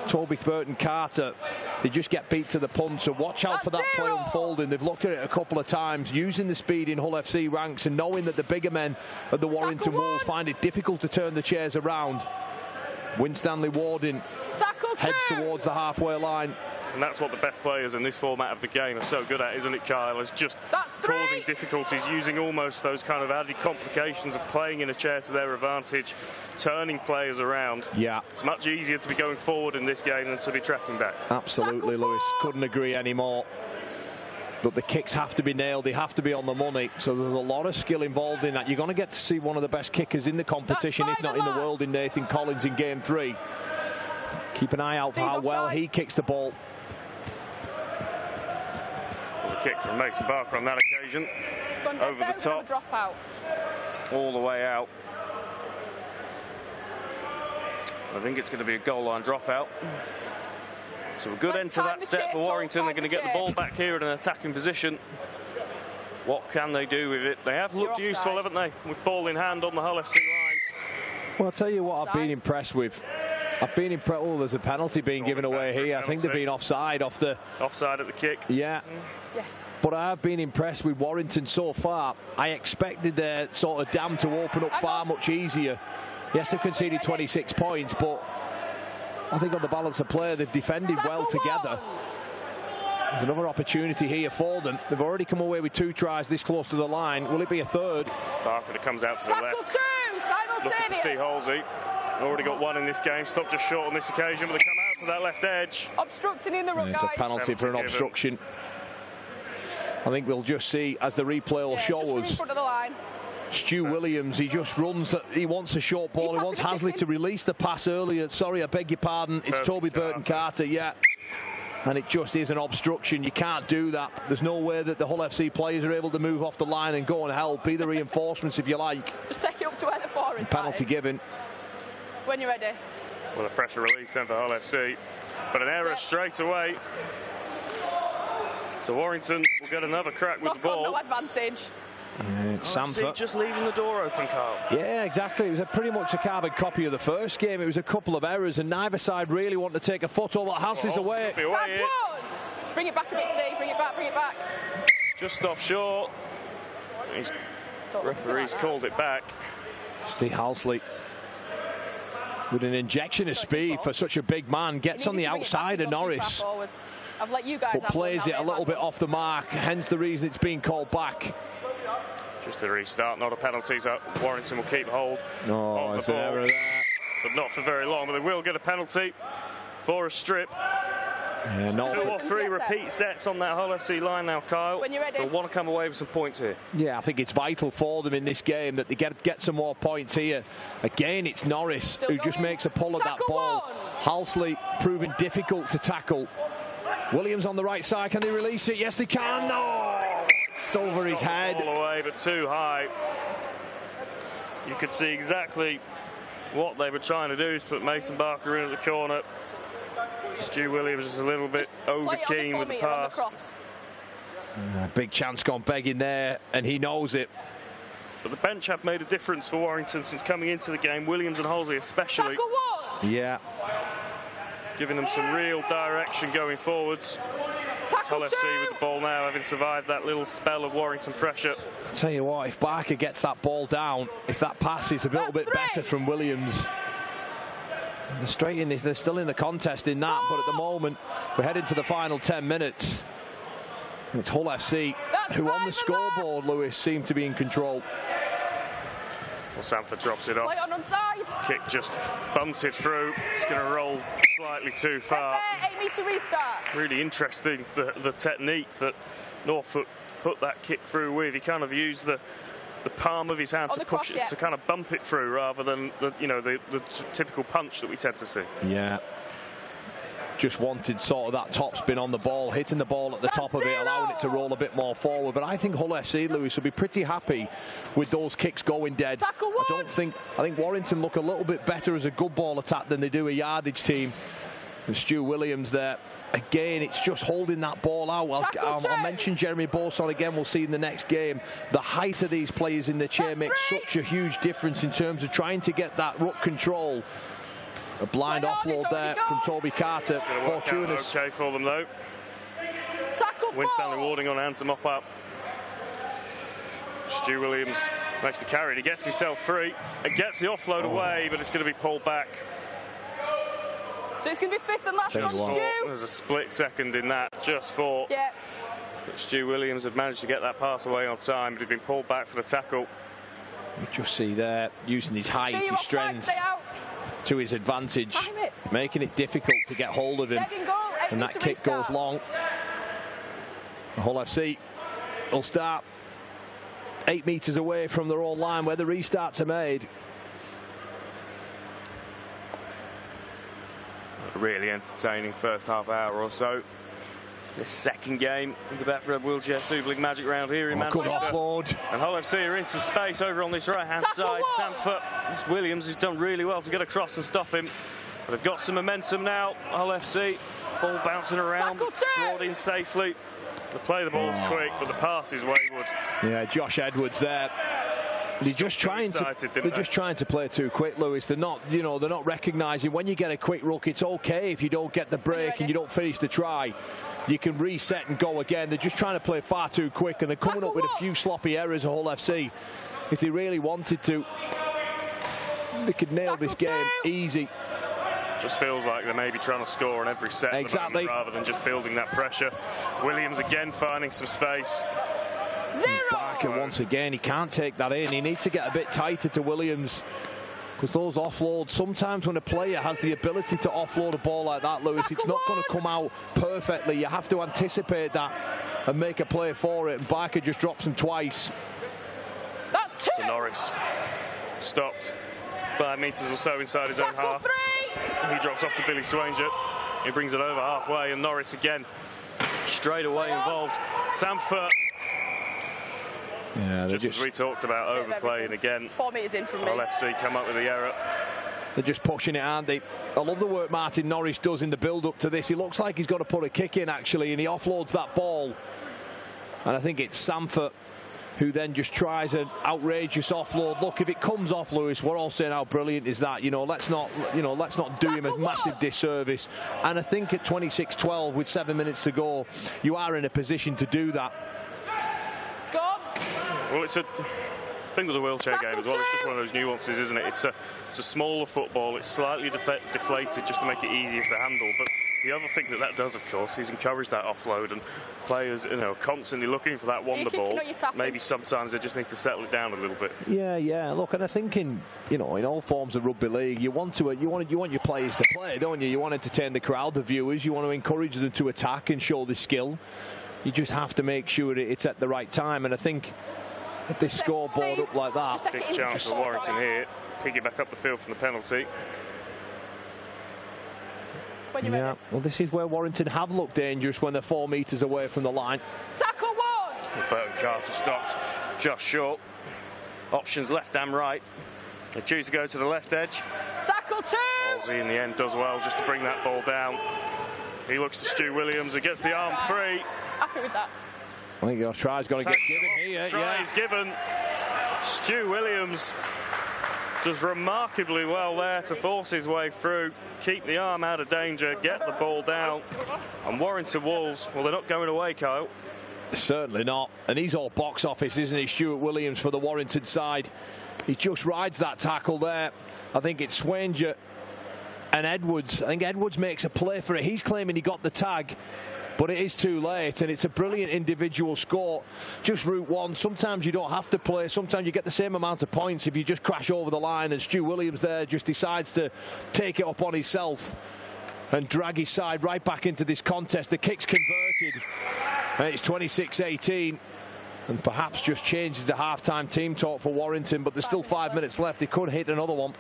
Toby Burton Carter, they just get beat to the punch. So watch out for that play unfolding. They've looked at it a couple of times, using the speed in Hull FC ranks and knowing that the bigger men of the Warrington Wolves find it difficult to turn the chairs around. Winstanley Warden heads towards the halfway line. And that's what the best players in this format of the game are so good at, isn't it, Kyle? Is just causing difficulties, using almost those kind of added complications of playing in a chair to their advantage, turning players around. Yeah. It's much easier to be going forward in this game than to be tracking back. Absolutely, Lewis. Couldn't agree anymore. But the kicks have to be nailed. They have to be on the money. So there's a lot of skill involved in that. You're going to get to see one of the best kickers in the competition, if not in the world, in Nathan Collins in game 3. Keep an eye out for how well he kicks the ball. The kick from Mason Barker on that occasion. Over the top. All the way out. I think it's going to be a goal line dropout. So a good end to that set for Warrington. They're going to get the ball back here in an attacking position. What can they do with it? They have looked useful, haven't they? With ball in hand on the Hull FC line. Well, I'll tell you what I've been impressed with. I've been impressed. Oh, there's a penalty being given away here. I think they've been offside off the... Offside at the kick. Yeah. But I have been impressed with Warrington so far. I expected their sort of dam to open up far much easier. Yes, they've conceded 26 points, but I think on the balance of play, they've defended well together. There's another opportunity here for them. They've already come away with 2 tries this close to the line. Will it be a third? Barker that comes out to the left. Looking for Steve Halsey. Already got 1 in this game. Stopped just short on this occasion, but they come out to that left edge. Obstructing in the ruck, It's a penalty for an obstruction. I think we'll just see, as the replay will show us, Stu Williams, he just runs, he wants a short ball, he wants Hasley to release the pass earlier. Sorry, I beg your pardon, it's Toby Burton Carter, yeah. And it just is an obstruction. You can't do that. There's no way that the Hull FC players are able to move off the line and go and help. Be the reinforcements if you like. Just take it up to where the 4 is. Penalty given. When you're ready. Well, a pressure release then for Hull FC. But an error straight away. So Warrington will get another crack with the ball. No advantage. It's Samford just leaving the door open, Carl. Yeah, exactly. It was pretty much a carbon copy of the first game. It was a couple of errors, and neither side really wanted to take a foot over. Hasley's away. Bring it back a bit, Steve. Bring it back, bring it back. Just off short. Referees called it back. Steve Halsley, with an injection of speed for such a big man, gets on the outside of Norris, I've let you guys but plays it a little bit off the mark, hence the reason it's being called back. Just a restart, not a penalty, so Warrington will keep hold of the ball, but not for very long. But they will get a penalty for a strip. Yeah, 2 or 3 repeat sets on that Hull FC line now, Kyle. When you're ready. They'll want to come away with some points here. Yeah, I think it's vital for them in this game that they get some more points here. Again, it's Norris who just makes a pull of that ball. Halsley proving difficult to tackle. Williams on the right side, can they release it? Yes, they can. No! It's over his head. All the way, but too high. You could see exactly what they were trying to do, is put Mason Barker in at the corner. Stu Williams is a little bit over keen with the pass. Big chance gone begging there, and he knows it. But the bench have made a difference for Warrington since coming into the game. Williams and Halsey especially. Yeah. Giving them some real direction going forwards. Hull FC with the ball now, having survived that little spell of Warrington pressure. Tell you what, if Barker gets that ball down, if that pass is a little bit better from Williams, they're still in the contest in that, but at the moment, we're heading to the final 10 minutes. It's Hull FC, who on the scoreboard, Lewis, seem to be in control. Well, Sanford drops it off. Kick just bunted through. It's going to roll slightly too far. 8 metre restart. Really interesting, the technique that Norfolk put that kick through with. He kind of used the palm of his hand to push it, to kind of bump it through, rather than the typical punch that we tend to see. Yeah. Just wanted sort of that top spin on the ball, hitting the ball at the top of it, allowing it to roll a bit more forward. But I think Hull FC, Lewis, will be pretty happy with those kicks going dead. I think Warrington look a little bit better as a good ball attack than they do a yardage team. And Stu Williams there. Again, it's just holding that ball out. I'll mention Jeremy Bourson again. We'll see in the next game. The height of these players in the chair makes such a huge difference in terms of trying to get that ruck control. A blind offload there from Toby Carter. Fortuitous. Okay for them though. Winstanley Warding on hand to mop up. Stu Williams makes the carry. He gets himself free and gets the offload away, but it's going to be pulled back. So it's going to be fifth and last on Stu. There's a split second in that, just for. Yeah. But Stu Williams had managed to get that pass away on time, but he'd been pulled back for the tackle. You just see there, using his height, his strength to his advantage, making it difficult to get hold of him. And that kick goes long. Hull FC will start 8 metres away from their own line where the restarts are made. Really entertaining first half hour or so. The second game of the Betfred Wheelchair Super League Magic Round here in Manchester. Good offload. And Hull FC are in some space over on this right-hand side. Sanford, Williams has done really well to get across and stop him. But they've got some momentum now. Hull FC, ball bouncing around, brought in safely. The play of the ball is quick, but the pass is wayward. Yeah, Josh Edwards there. They're just trying to play too quick, Lewis. They're not, they're not recognising when you get a quick ruck, it's okay if you don't get the break and you don't finish the try. You can reset and go again. They're just trying to play far too quick, and they're coming up with a few sloppy errors at Hull FC. If they really wanted to, they could nail this game easy. Just feels like they may be trying to score on every set exactly, rather than just building that pressure. Williams again finding some space. Barker once again, he can't take that in. He needs to get a bit tighter to Williams, because those offloads, sometimes when a player has the ability to offload a ball like that, Lewis, it's not going to come out perfectly. You have to anticipate that and make a play for it, and Barker just drops him twice. So Norris stopped 5 metres or so inside his own half. He drops off to Billy Swanger. He brings it over halfway, and Norris again straight away involved. Sanford. Yeah, just as we talked about, overplaying again. 4 metres in from me. Hull FC come up with the error. They're just pushing it, aren't they? I love the work Martin Norris does in the build-up to this. He looks like he's got to put a kick in, actually, and he offloads that ball. And I think it's Sanford who then just tries an outrageous offload. Look, if it comes off, Lewis, we're all saying how brilliant is that. Let's not do him a massive disservice. And I think at 26-12 with 7 minutes to go, you are in a position to do that. It's gone. Well, it's a thing with the wheelchair game as well. It's just one of those nuances, isn't it? It's a smaller football. It's slightly deflated just to make it easier to handle. But the other thing that does, of course, is encourage that offload, and players, constantly looking for that wonder ball. Maybe sometimes they just need to settle it down a little bit. Yeah. Look, and I think in all forms of rugby league, you want your players to play, don't you? You want to entertain the crowd, the viewers. You want to encourage them to attack and show the skill. You just have to make sure that it's at the right time. And I think if they scoreboard up like that, big chance for Warrington here. Piggyback up the field from the penalty. Yeah, well, this is where Warrington have looked dangerous when they're 4 metres away from the line. Tackle one! Burton Carter stopped just short. Options left and right. They choose to go to the left edge. Tackle 2! Halsey in the end does well just to bring that ball down. He looks to Stu Williams and gets the arm free. Happy with that. I think your try's got to get given here. Try is given. Stu Williams does remarkably well there to force his way through, keep the arm out of danger, get the ball down. And Warrington Wolves, well, they're not going away, Kyle. Certainly not. And he's all box office, isn't he, Stuart Williams for the Warrington side. He just rides that tackle there. I think it's Swanger and Edwards. I think Edwards makes a play for it. He's claiming he got the tag, but it is too late, and it's a brilliant individual score. Just route one. Sometimes you don't have to play. Sometimes you get the same amount of points if you just crash over the line, and Stu Williams there just decides to take it up on himself and drag his side right back into this contest. The kick's converted, and it's 26-18. And perhaps just changes the half-time team talk for Warrington, but there's still 5 minutes left. He could hit another one.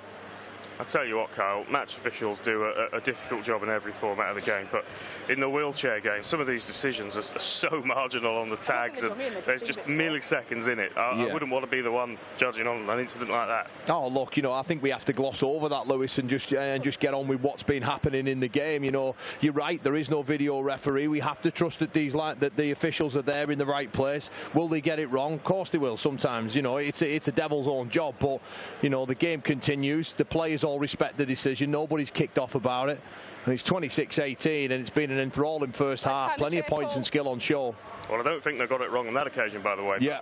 I tell you what, Kyle, match officials do a difficult job in every format of the game, but in the wheelchair game, some of these decisions are so marginal on the tags, and there's just milliseconds in it. I wouldn't want to be the one judging on an incident like that. Oh, look, you know, I think we have to gloss over that, Lewis, and just get on with what's been happening in the game. You know, you're right, there is no video referee. We have to trust that that the officials are there in the right place. Will they get it wrong? Of course they will sometimes. You know, it's a devil's own job, but, you know, the game continues. The players all respect the decision. Nobody's kicked off about it. And it's 26-18, and it's been an enthralling first half. Plenty of points and skill on show. Well, I don't think they got it wrong on that occasion, by the way. Yeah.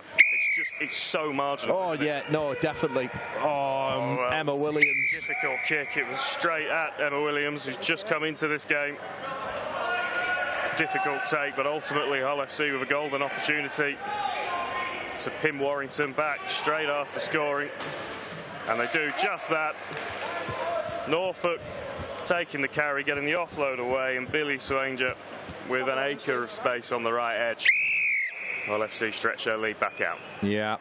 It's so marginal. Oh, yeah, no, definitely. Emma Williams. Difficult kick. It was straight at Emma Williams, who's just come into this game. Difficult take, but ultimately Hull FC with a golden opportunity to pin Warrington back straight after scoring. And they do just that. Norfolk taking the carry, getting the offload away, and Billy Swanger with an acre of space on the right edge. Well, FC stretch their lead back out. Yeah.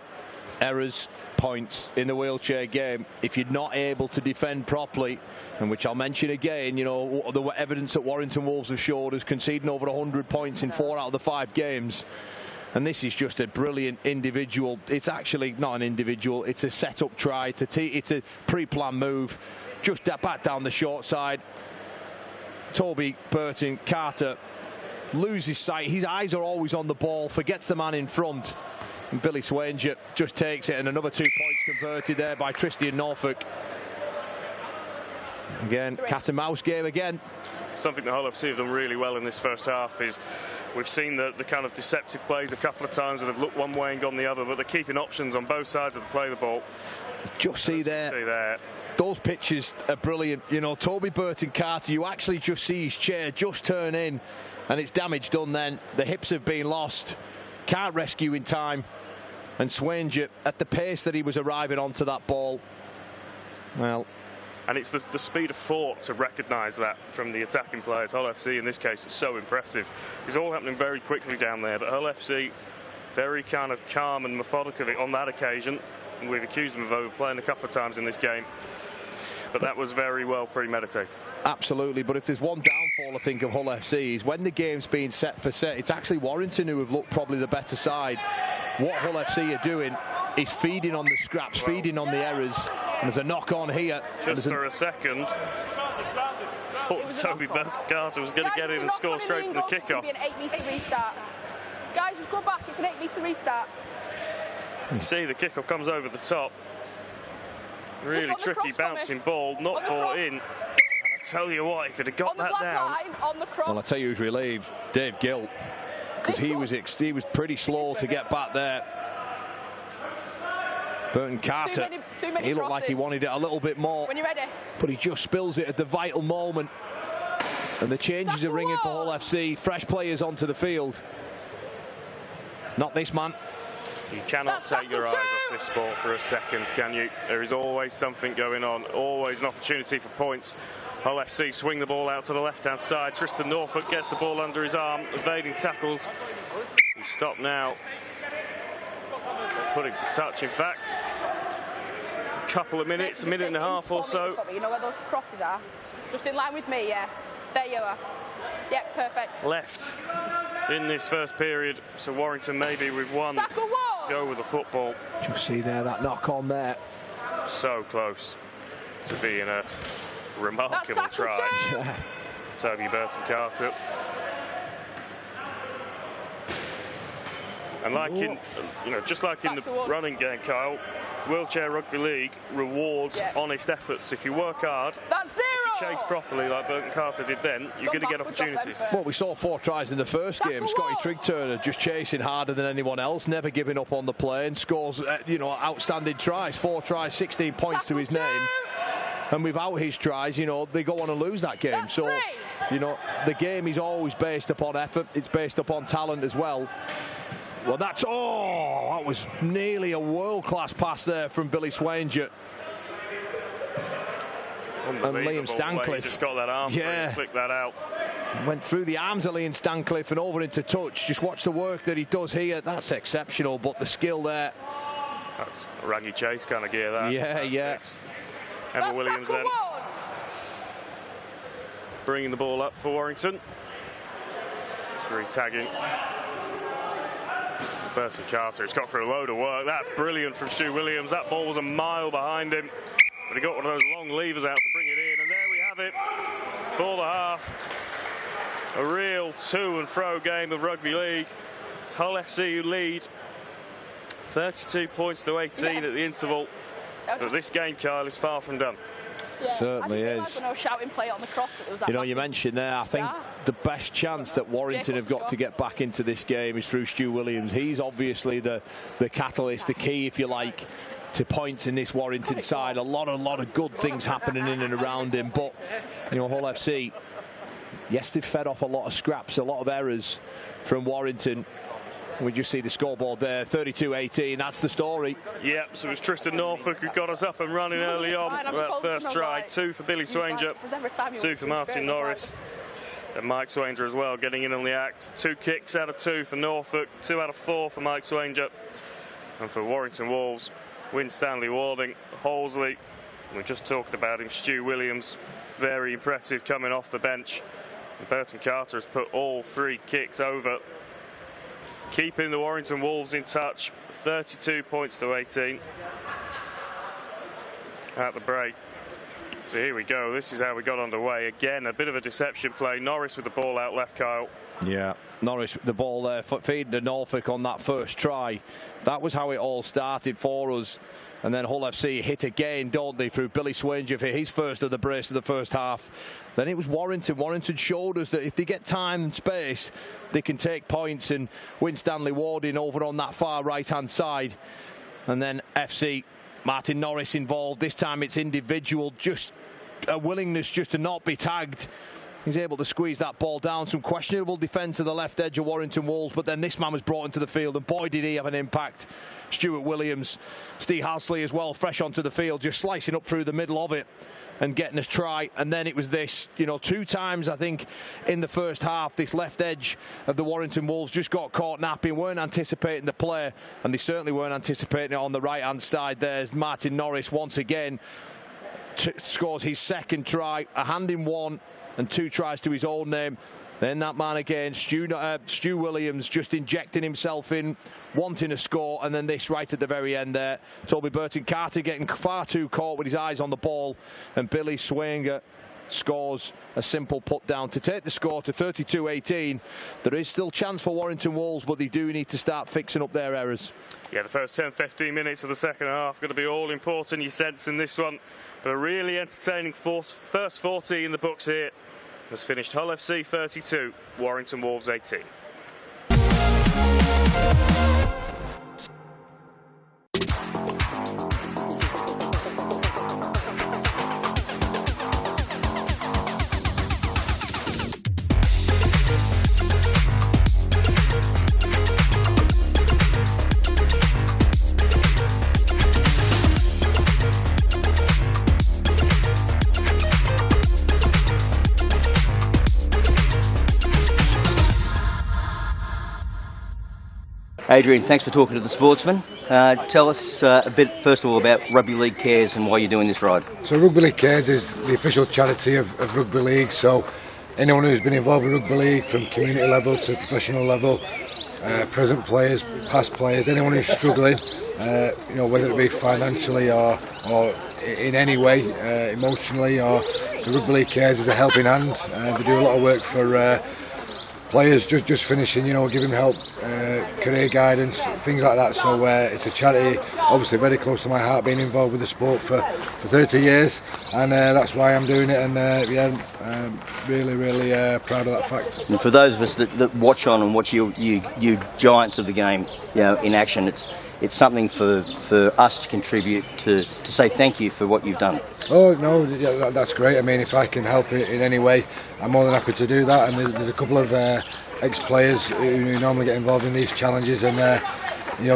Errors, points in the wheelchair game. If you're not able to defend properly, and which I'll mention again, you know, the evidence that Warrington Wolves have showed is conceding over 100 points in 4 out of the 5 games. And this is just a brilliant individual. It's actually not an individual. It's a set-up try. It's a pre-planned move. Just back down the short side. Toby Burton Carter loses sight. His eyes are always on the ball. Forgets the man in front. And Billy Swanger just takes it. And another 2 points converted there by Tristan Norfolk. Again, cat and mouse game again. Something that Hull FC have done really well in this first half is we've seen the kind of deceptive plays a couple of times where they've looked one way and gone the other, but they're keeping options on both sides of the play the ball. Just see there. Those pitches are brilliant. You know, Toby Burton Carter, you actually just see his chair just turn in, and it's damage done then. The hips have been lost. Can't rescue in time. And Swanger, at the pace that he was arriving onto that ball, well... And it's the speed of thought to recognise that from the attacking players. Hull FC, in this case, it's so impressive. It's all happening very quickly down there, but Hull FC, very kind of calm and methodical on that occasion. And we've accused them of overplaying a couple of times in this game. But that was very well premeditated. Absolutely, but if there's one downfall, I think, of Hull FC is when the game's being set for set, it's actually Warrington who have looked probably the better side. What Hull FC are doing is feeding on the scraps, feeding on the errors. And there's a knock-on here. Just for a second, thought Toby Carter was going to get in and score straight from the kickoff. It's an 8-metre restart. Guys, just go back. It's an 8-metre restart. You see the kickoff comes over the top. Really tricky bouncing ball, not brought in. And I tell you what, if it had got that down. Well, I tell you who's relieved, Dave Gill, because he was pretty slow to get back there. Burton Carter, he looked like he wanted it a little bit more. When you're ready. But he just spills it at the vital moment. And the changes are ringing for Hull FC. Fresh players onto the field. Not this man. You cannot take your eyes off this sport for a second, can you? There is always something going on, always an opportunity for points. Hull FC swing the ball out to the left-hand side. Tristan Norfolk gets the ball under his arm, evading tackles. He's stopped now. Put it to touch, in fact. A couple of minutes, a minute and a half or so. You know where those crosses are? Just in line with me, yeah. There you are. Yeah, perfect. Left. in this first period. So Warrington maybe with one go with the football. Just see there, that knock on there. So close to being a remarkable try. Toby Burton-Carter. And like in, just like in the running game, Kyle, Wheelchair Rugby League rewards honest efforts. If you work hard, if you chase properly like Burton-Carter did then, you're going to get opportunities. Well, we saw 4 tries in the first game. Scotty Trigg-Turner just chasing harder than anyone else, never giving up on the play, and scores, outstanding tries. 4 tries, 16 points to his name. And without his tries, they go on to lose that game. So, the game is always based upon effort. It's based upon talent as well. Well, that was nearly a world-class pass there from Billy Swanger. And Liam Stancliffe just got that arm and flicked that out. Went through the arms of Liam Stancliffe and over into touch. Just watch the work that he does here. That's exceptional, but the skill there. That's Raggy Chase kind of gear, that. Yeah. Emma Williams then bringing the ball up for Warrington. Just re-tagging. Burton-Carter has got through a load of work. That's brilliant from Stu Williams. That ball was a mile behind him, but he got one of those long levers out to bring it in, and there we have it for the half. A real to and fro game of rugby league. It's Hull FC who lead 32 points to 18 at the interval, but this game, Kyle, is far from done. Yeah, certainly is. Shouting play on the cross, you mentioned there, I think the best chance that Warrington have got to get back into this game is through Stu Williams. He's obviously the catalyst, the key, if you like, to points in this Warrington side. A lot of good things happening in and around him, but Hull FC, yes, they've fed off a lot of scraps, a lot of errors from Warrington. We just see the scoreboard there, 32-18. That's the story. Yep, so it was Tristan Norfolk who got us up and running early on that first try. 2 for Billy Swanger, 2 for Martin Norris, and Mike Swanger as well, getting in on the act. 2 kicks out of 2 for Norfolk, 2 out of 4 for Mike Swanger. And for Warrington Wolves, Winstanley Warding, Holsley, we just talked about him, Stu Williams, very impressive coming off the bench. And Burton-Carter has put all 3 kicks over, keeping the Warrington Wolves in touch. 32 points to 18 at the break. So here we go. This is how we got underway. Again, a bit of a deception play. Norris with the ball out left, Kyle. Yeah, Norris with the ball there, feeding to Norfolk on that first try. That was how it all started for us. And then Hull FC hit again, don't they, through Billy Swanger for his first of the brace of the first half. Then it was Warrington. Warrington showed us that if they get time and space, they can take points, and Winstanley Warding over on that far right-hand side. And then FC, Martin Norris involved. This time it's individual, just a willingness just to not be tagged. He's able to squeeze that ball down. Some questionable defence to the left edge of Warrington Wolves, but then this man was brought into the field, and boy did he have an impact. Stuart Williams, Steve Halsley as well, fresh onto the field, just slicing up through the middle of it and getting a try. And then it was this, 2 times, I think, in the first half, this left edge of the Warrington Wolves just got caught napping, weren't anticipating the play, and they certainly weren't anticipating it on the right-hand side. There's Martin Norris once again, scores his second try, a hand in one, and 2 tries to his own name. Then that man again, Stu Williams, just injecting himself in, wanting a score, and then this right at the very end there. Toby Burton-Carter getting far too caught with his eyes on the ball, and Billy Swanger scores a simple put down to take the score to 32-18. There is still chance for Warrington Wolves, but they do need to start fixing up their errors. Yeah, the first 10-15 minutes of the second half going to be all important, you sense, in this one. But a really entertaining first 40 in the books here has finished Hull FC 32, Warrington Wolves 18. Adrian, thanks for talking to the Sportsman. Tell us a bit, first of all, about Rugby League Cares and why you're doing this ride. So Rugby League Cares is the official charity of Rugby League, so anyone who's been involved in rugby league from community level to professional level, present players, past players, anyone who's struggling, whether it be financially or in any way, emotionally, or so Rugby League Cares is a helping hand. They do a lot of work for players just finishing, giving help, career guidance, things like that. So it's a charity, obviously very close to my heart, being involved with the sport for 30 years, and that's why I'm doing it. And I'm really proud of that fact. And for those of us that watch on and watch you giants of the game, in action, it's something for us to contribute to say thank you for what you've done. Oh no, that's great. I mean, if I can help it in any way, I'm more than happy to do that. And there's a couple of ex-players who normally get involved in these challenges, and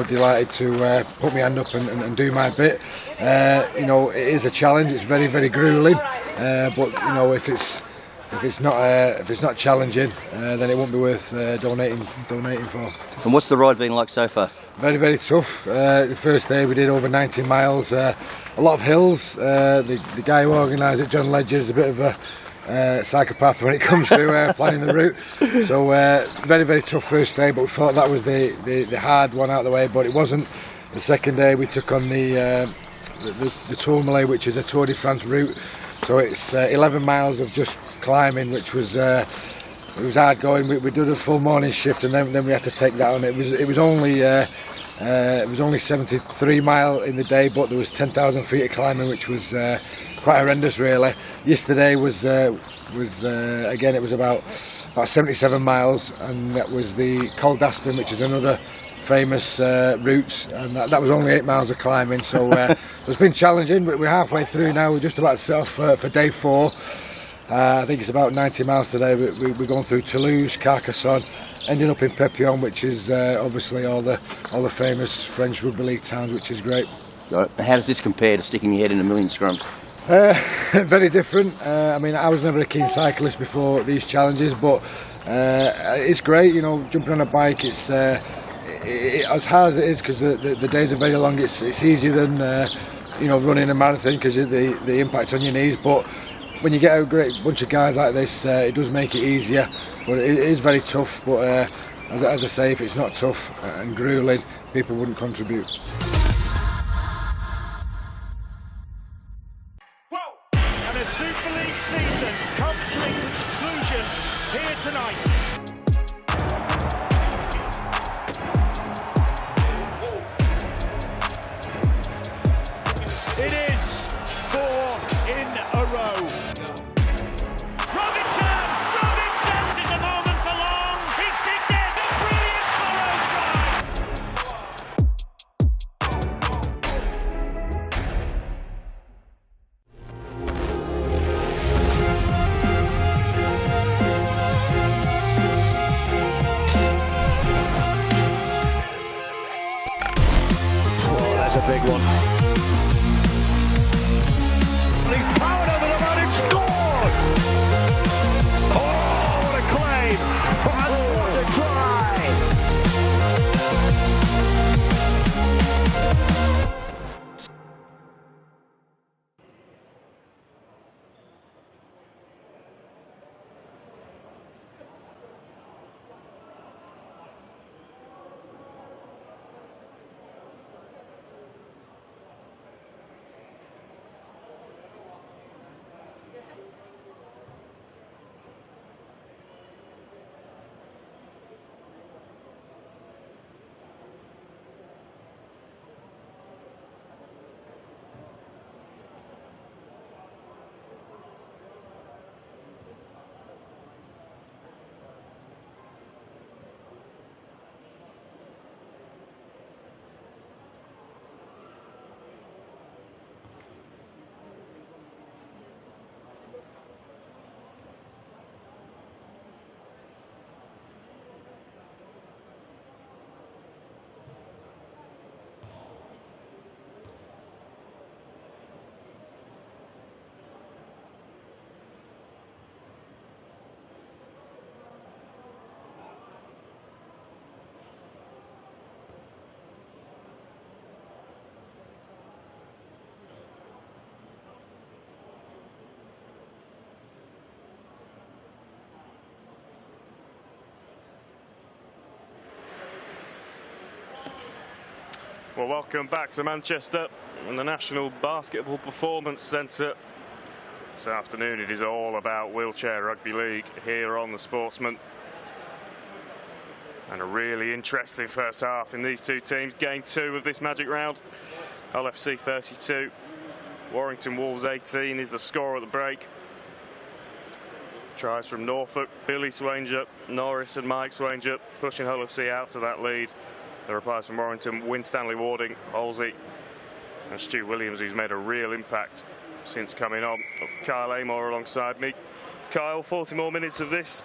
delighted to put my hand up and do my bit. It is a challenge. It's very grueling, but if it's not challenging, then it won't be worth donating for. And what's the ride been like so far? Very tough. The first day we did over 90 miles, a lot of hills. The guy who organised it, John Ledger, is a bit of a psychopath when it comes to planning the route. So very tough first day, but we thought that was the hard one out of the way, but it wasn't. The second day we took on the Tourmalet, which is a Tour de France route. So it's 11 miles of just climbing, which was it was hard going. We did a full morning shift, and then we had to take that on. It was only 73 mile in the day, but there was 10,000 feet of climbing, which was quite horrendous, really. Yesterday was again, it was about 77 miles, and that was the Col d'Aspin, which is another famous route, and that was only 8 miles of climbing. So it's been challenging, but we're halfway through now. We're just about to set off for day 4. I think it's about 90 miles today. We're going through Toulouse, Carcassonne, ending up in Perpignan, which is obviously all the famous French rugby league towns, which is great. How does this compare to sticking your head in a million scrums? Very different. I mean, I was never a keen cyclist before these challenges, but it's great. Jumping on a bike, it's as hard as it is, because the days are very long. It's easier than running a marathon, because of the impact on your knees. But when you get a great bunch of guys like this, it does make it easier. But it is very tough. But as I say, if it's not tough and grueling, people wouldn't contribute. And a Super League season comes to its conclusion here tonight. It is 4 in a row. Robinson is a moment for long. He's kicked it. A brilliant Well, welcome back to Manchester and the National Basketball Performance Centre. This afternoon it is all about wheelchair rugby league here on the Sportsman. And a really interesting first half in these two teams. Game 2 of this magic round. Hull FC 32, Warrington Wolves 18 is the score at the break. Tries from Norfolk, Billy Swanger, Norris and Mike Swanger pushing Hull FC out to that lead. The replies from Warrington, Winstanley Warding, Halsey and Stu Williams, who's made a real impact since coming on. Kyle Amor alongside me. Kyle, 40 more minutes of this.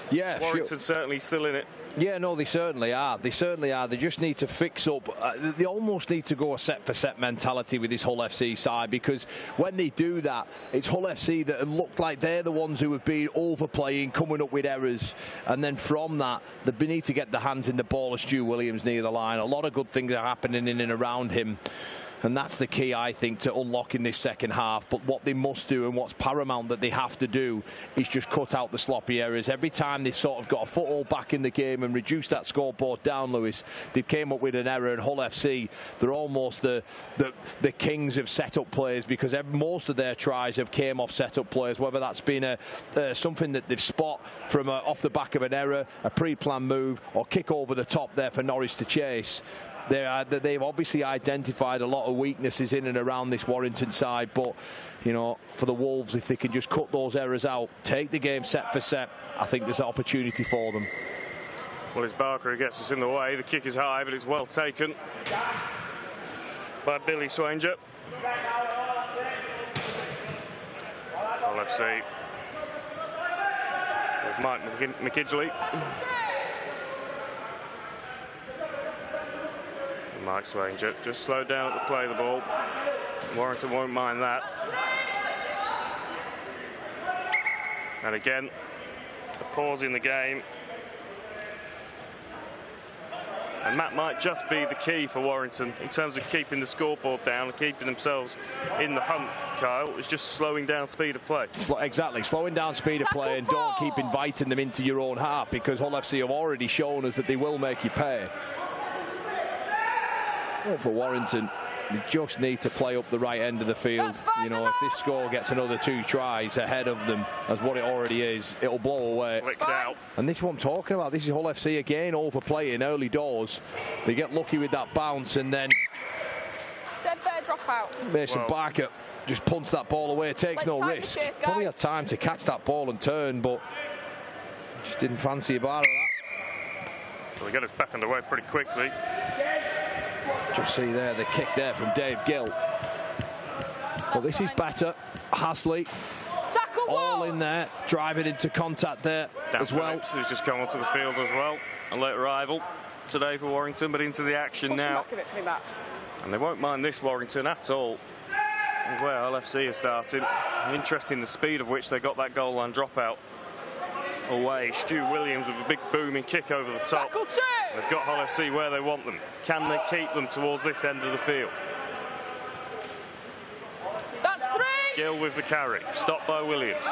Yeah, Warrington certainly still in it. Yeah, no, they certainly are. They certainly are. They just need to fix up. They almost need to go a set-for-set mentality with this Hull FC side, because when they do that, it's Hull FC that look like they're the ones who have been overplaying, coming up with errors. And then from that, they need to get the hands in the ball of Stu Williams near the line. A lot of good things are happening in and around him. And that's the key, I think, to unlocking this second half. But what they must do, and what's paramount that they have to do, is just cut out the sloppy errors. Every time they've sort of got a foothold back in the game and reduced that scoreboard down, Lewis, they came up with an error. And Hull FC, they're almost the kings of set-up plays, because most of their tries have came off set-up plays, whether that's been something that they've spot from off the back of an error, a pre-planned move, or kick over the top there for Norris to chase. They've obviously identified a lot of weaknesses in and around this Warrington side, but you know, for the Wolves, if they can just cut those errors out, take the game set for set, I think there's an opportunity for them. Well, it's Barker who gets us in the way. The kick is high, but it's well taken by Billy Swanger. Hull FC with Mike McKidgley. Mike Swanger just slowed down at the play of the ball. Warrington won't mind that. And again, a pause in the game. And that might just be the key for Warrington in terms of keeping the scoreboard down and keeping themselves in the hunt, Kyle. It's just slowing down speed of play. Exactly, slowing down speed of play, and don't keep inviting them into your own half, because Hull FC have already shown us that they will make you pay. Well, for Warrington, they just need to play up the right end of the field. You know, if this score gets another 2 tries ahead of them, as what it already is, it'll blow away. Flicked out. And this is what I'm talking about. This is Hull FC again, overplaying early doors. They get lucky with that bounce, and then Dead fair drop out. Mason Barker just punts that ball away, takes no risk. Chase, Probably had time to catch that ball and turn, but just didn't fancy a bar of that. Well, they get us back underway pretty quickly. Just see there the kick there from Dave Gill. Well, this is better. Hasley all in there, driving into contact there Dan as well. Phillips, who's just come onto the field as well. A late arrival today for Warrington, but into the action now. And they won't mind this Warrington at all. Where LFC is starting. Interesting the speed of which they got that goal line dropout away. Stu Williams with a big booming kick over the top. They've got Hull FC where they want them. Can they keep them towards this end of the field? That's 3. Gill with the carry, stopped by Williams.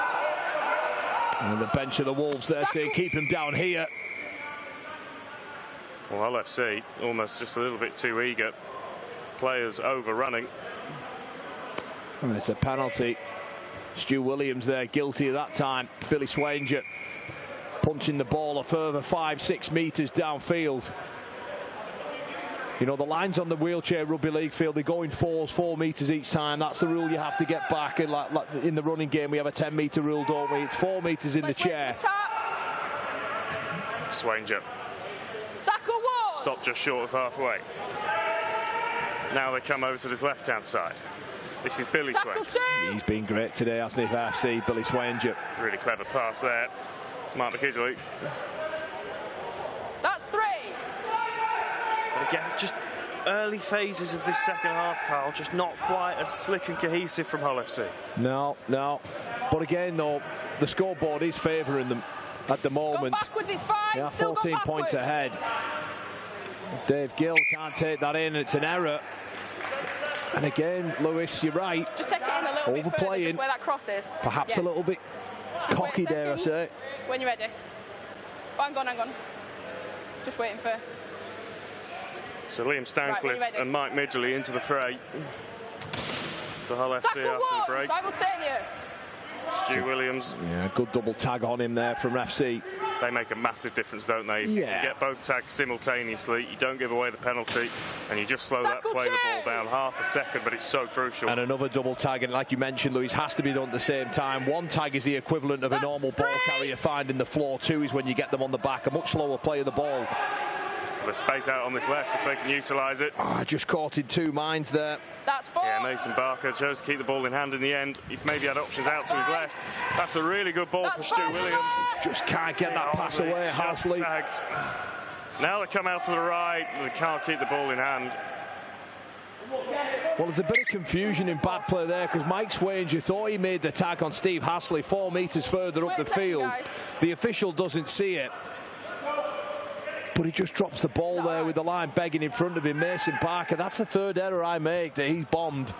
And the bench of the Wolves there saying keep him down here. Well, Hull FC almost just a little bit too eager. Players overrunning. And it's a penalty. Stu Williams there, guilty of that time. Billy Swanger punching the ball a further 5-6 metres downfield. You know, the lines on the wheelchair rugby league field, they go in 4 metres each time. That's the rule you have to get back. And like in the running game, we have a 10-metre rule, don't we? It's 4 metres in the chair. Swanger. Tackle wall. Stopped just short of halfway. Now they come over to this left-hand side. This is Billy Swanger. He's been great today, hasn't he, for FC, Billy Swanger. Really clever pass there. Smart McKidgley. That's 3. But again, just early phases of this second half, Carl, just not quite as slick and cohesive from Hull FC. No. But again, though, the scoreboard is favouring them at the moment. Go backwards, it's fine. They are 14 points ahead. Dave Gill can't take that in, it's an error. And again, Lewis, you're right. Just take it in a little bit further, just where that cross is. Perhaps a little bit cocky, dare I say. When you're ready. Oh, hang on. Just waiting for... So Liam Stancliffe and Mike Midgley into the fray. The Hull FC after the break. Simultaneous. Stu Williams. Yeah, good double tag on him there from FC. They make a massive difference, don't they? If you get both tags simultaneously, you don't give away the penalty, and you just slow that play the ball down half a second, but it's so crucial. And another double tag, and like you mentioned, Lewis, has to be done at the same time. One tag is the equivalent of a normal ball carrier finding the floor. Two is when you get them on the back, a much slower play of the ball. The space out on this left if they can utilise it. Just caught in two minds there. That's four. Yeah, Mason Barker chose to keep the ball in hand in the end. He maybe had options out to his left. That's a really good ball for Stu Williams. Just can't get that pass away, Halsley. Now they come out to the right, they can't keep the ball in hand. Well, there's a bit of confusion in bad play there because Mike Swanger thought he made the tag on Steve Halsley 4 metres further up the field. The official doesn't see it. But he just drops the ball there with the line begging in front of him. Mason Barker, that's the third error I make that he's bombed.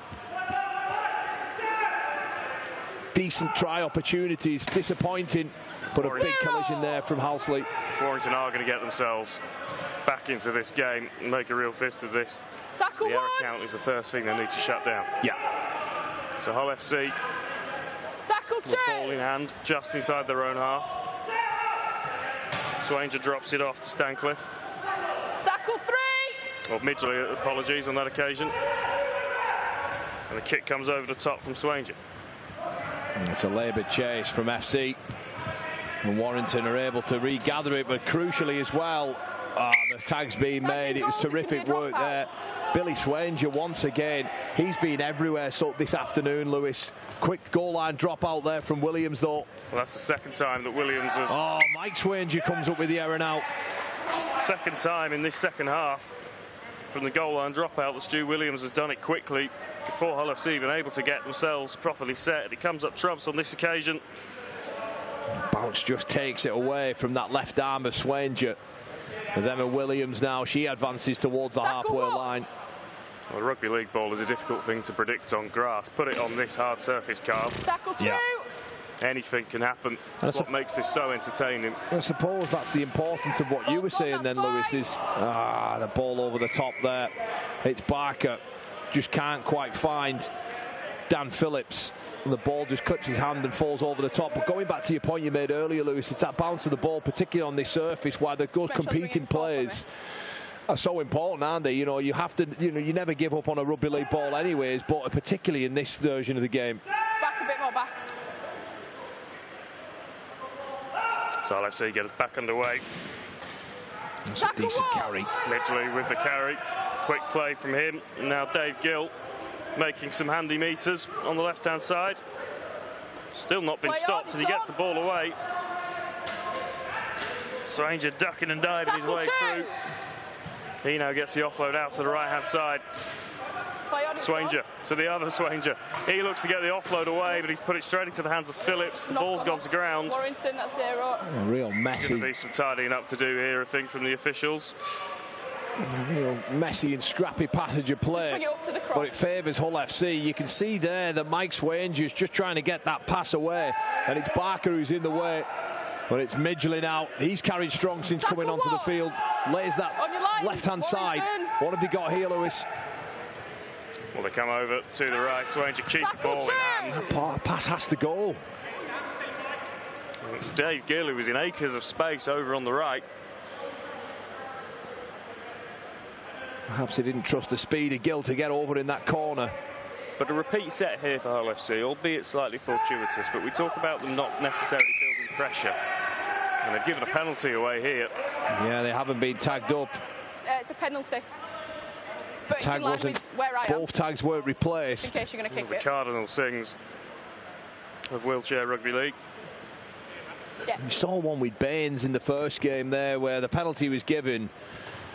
Decent try opportunities, disappointing, but a big collision there from Halsley. Warrington are going to get themselves back into this game and make a real fist of this. The error count is the first thing they need to shut down. Yeah. So Hull FC, with the ball in hand, just inside their own half. Swanger drops it off to Stancliffe. Tackle 3. Or Midgley, apologies on that occasion. And the kick comes over the top from Swanger. It's a laboured chase from FC. And Warrington are able to regather it, but crucially as well, the tag's being made. It was terrific work there. Billy Swanger once again, he's been everywhere so this afternoon, Lewis. Quick goal line drop out there from Williams though. Well, that's the second time that Williams has... Mike Swanger comes up with the error now. Second time in this second half from the goal line drop out that Stu Williams has done it quickly before Hull FC even able to get themselves properly set. It comes up trumps on this occasion. Bounce just takes it away from that left arm of Swanger. As Emma Williams now, she advances towards the halfway line. Well, the rugby league ball is a difficult thing to predict on grass. Put it on this hard surface, Carl. Tackle 2. Yeah. Anything can happen. That's what makes this so entertaining. I suppose that's the importance of what you were saying then, Lewis, is the ball over the top there. It's Barker. Just can't quite find Dan Phillips. And the ball just clips his hand and falls over the top. But going back to your point you made earlier, Lewis, it's that bounce of the ball, particularly on this surface, why the good competing players are so important, aren't they? You know, you have to, you never give up on a rugby league ball anyways, but particularly in this version of the game. Back a bit more back. So FC get us back underway. That's a decent carry. Midgley with the carry. Quick play from him. Now Dave Gill making some handy meters on the left-hand side. Still not been stopped and he gets the ball away. Swanger ducking and diving his way through. He now gets the offload out to the right-hand side. Swanger to the other Swanger. He looks to get the offload away, but he's put it straight into the hands of Phillips. The ball's gone to ground. Warrington, that's 0. Real messy. Going to be some tidying up to do here, I think, from the officials. Real messy and scrappy passage of play, but it favours Hull FC. You can see there that Mike Swanger's just trying to get that pass away, and it's Barker who's in the way. But it's Midgley now. He's carried strong since coming onto the field. Lays that left-hand side. What have they got here, Lewis? Well, they come over to the right. Swanger keeps the ball in hand. That pass has to go. Dave Gill, who was in acres of space over on the right. Perhaps he didn't trust the speed of Gill to get over in that corner. But a repeat set here for Hull FC, albeit slightly fortuitous. But we talk about them not necessarily building pressure. And they've given a penalty away here. Yeah, they haven't been tagged up. It's a penalty. But tag wasn't. Both tags weren't replaced. In case you're going to kick it. The Cardinal Sings of Wheelchair Rugby League. Yeah. We saw one with Baines in the first game there where the penalty was given.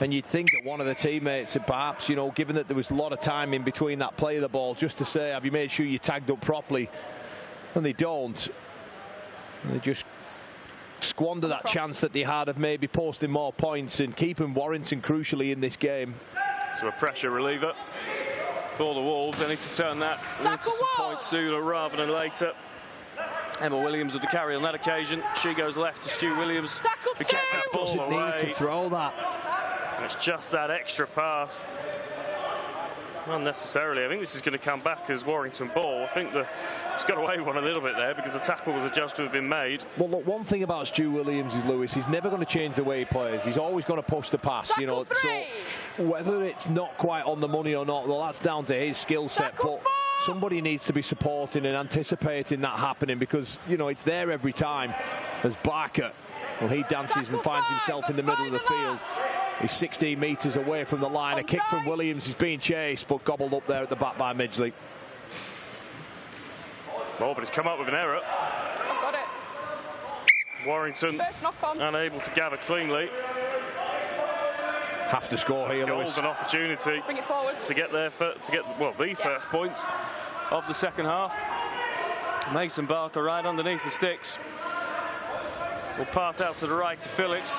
And you'd think that one of the teammates had perhaps, given that there was a lot of time in between that play of the ball, just to say, have you made sure you tagged up properly? And they don't. They just squander that chance that they had of maybe posting more points and keeping Warrington crucially in this game. So a pressure reliever for the Wolves. They need to turn that into some points sooner rather than later. Emma Williams with the carry on that occasion. She goes left to Stu Williams. Who gets that ball away. Doesn't need to throw that. It's just that extra pass. Unnecessarily. I think this is going to come back as Warrington ball. I think it's got away with one a little bit there because the tackle was adjusted to have been made. Well, look, one thing about Stu Williams is, Lewis, he's never going to change the way he plays. He's always going to push the pass, you know. So whether it's not quite on the money or not, well, that's down to his skill set. But somebody needs to be supporting and anticipating that happening because, you know, it's there every time. As Barker, well, he dances and finds himself in the middle of the field. He's 16 metres away from the line. A kick from Williams is being chased, but gobbled up there at the back by Midgley. Oh, but he's come up with an error. I've got it. Warrington unable to gather cleanly. Have to score here, Lewis. Golden opportunity. Bring it forward. To get there the first points of the second half. Mason Barker right underneath the sticks. Will pass out to the right to Phillips.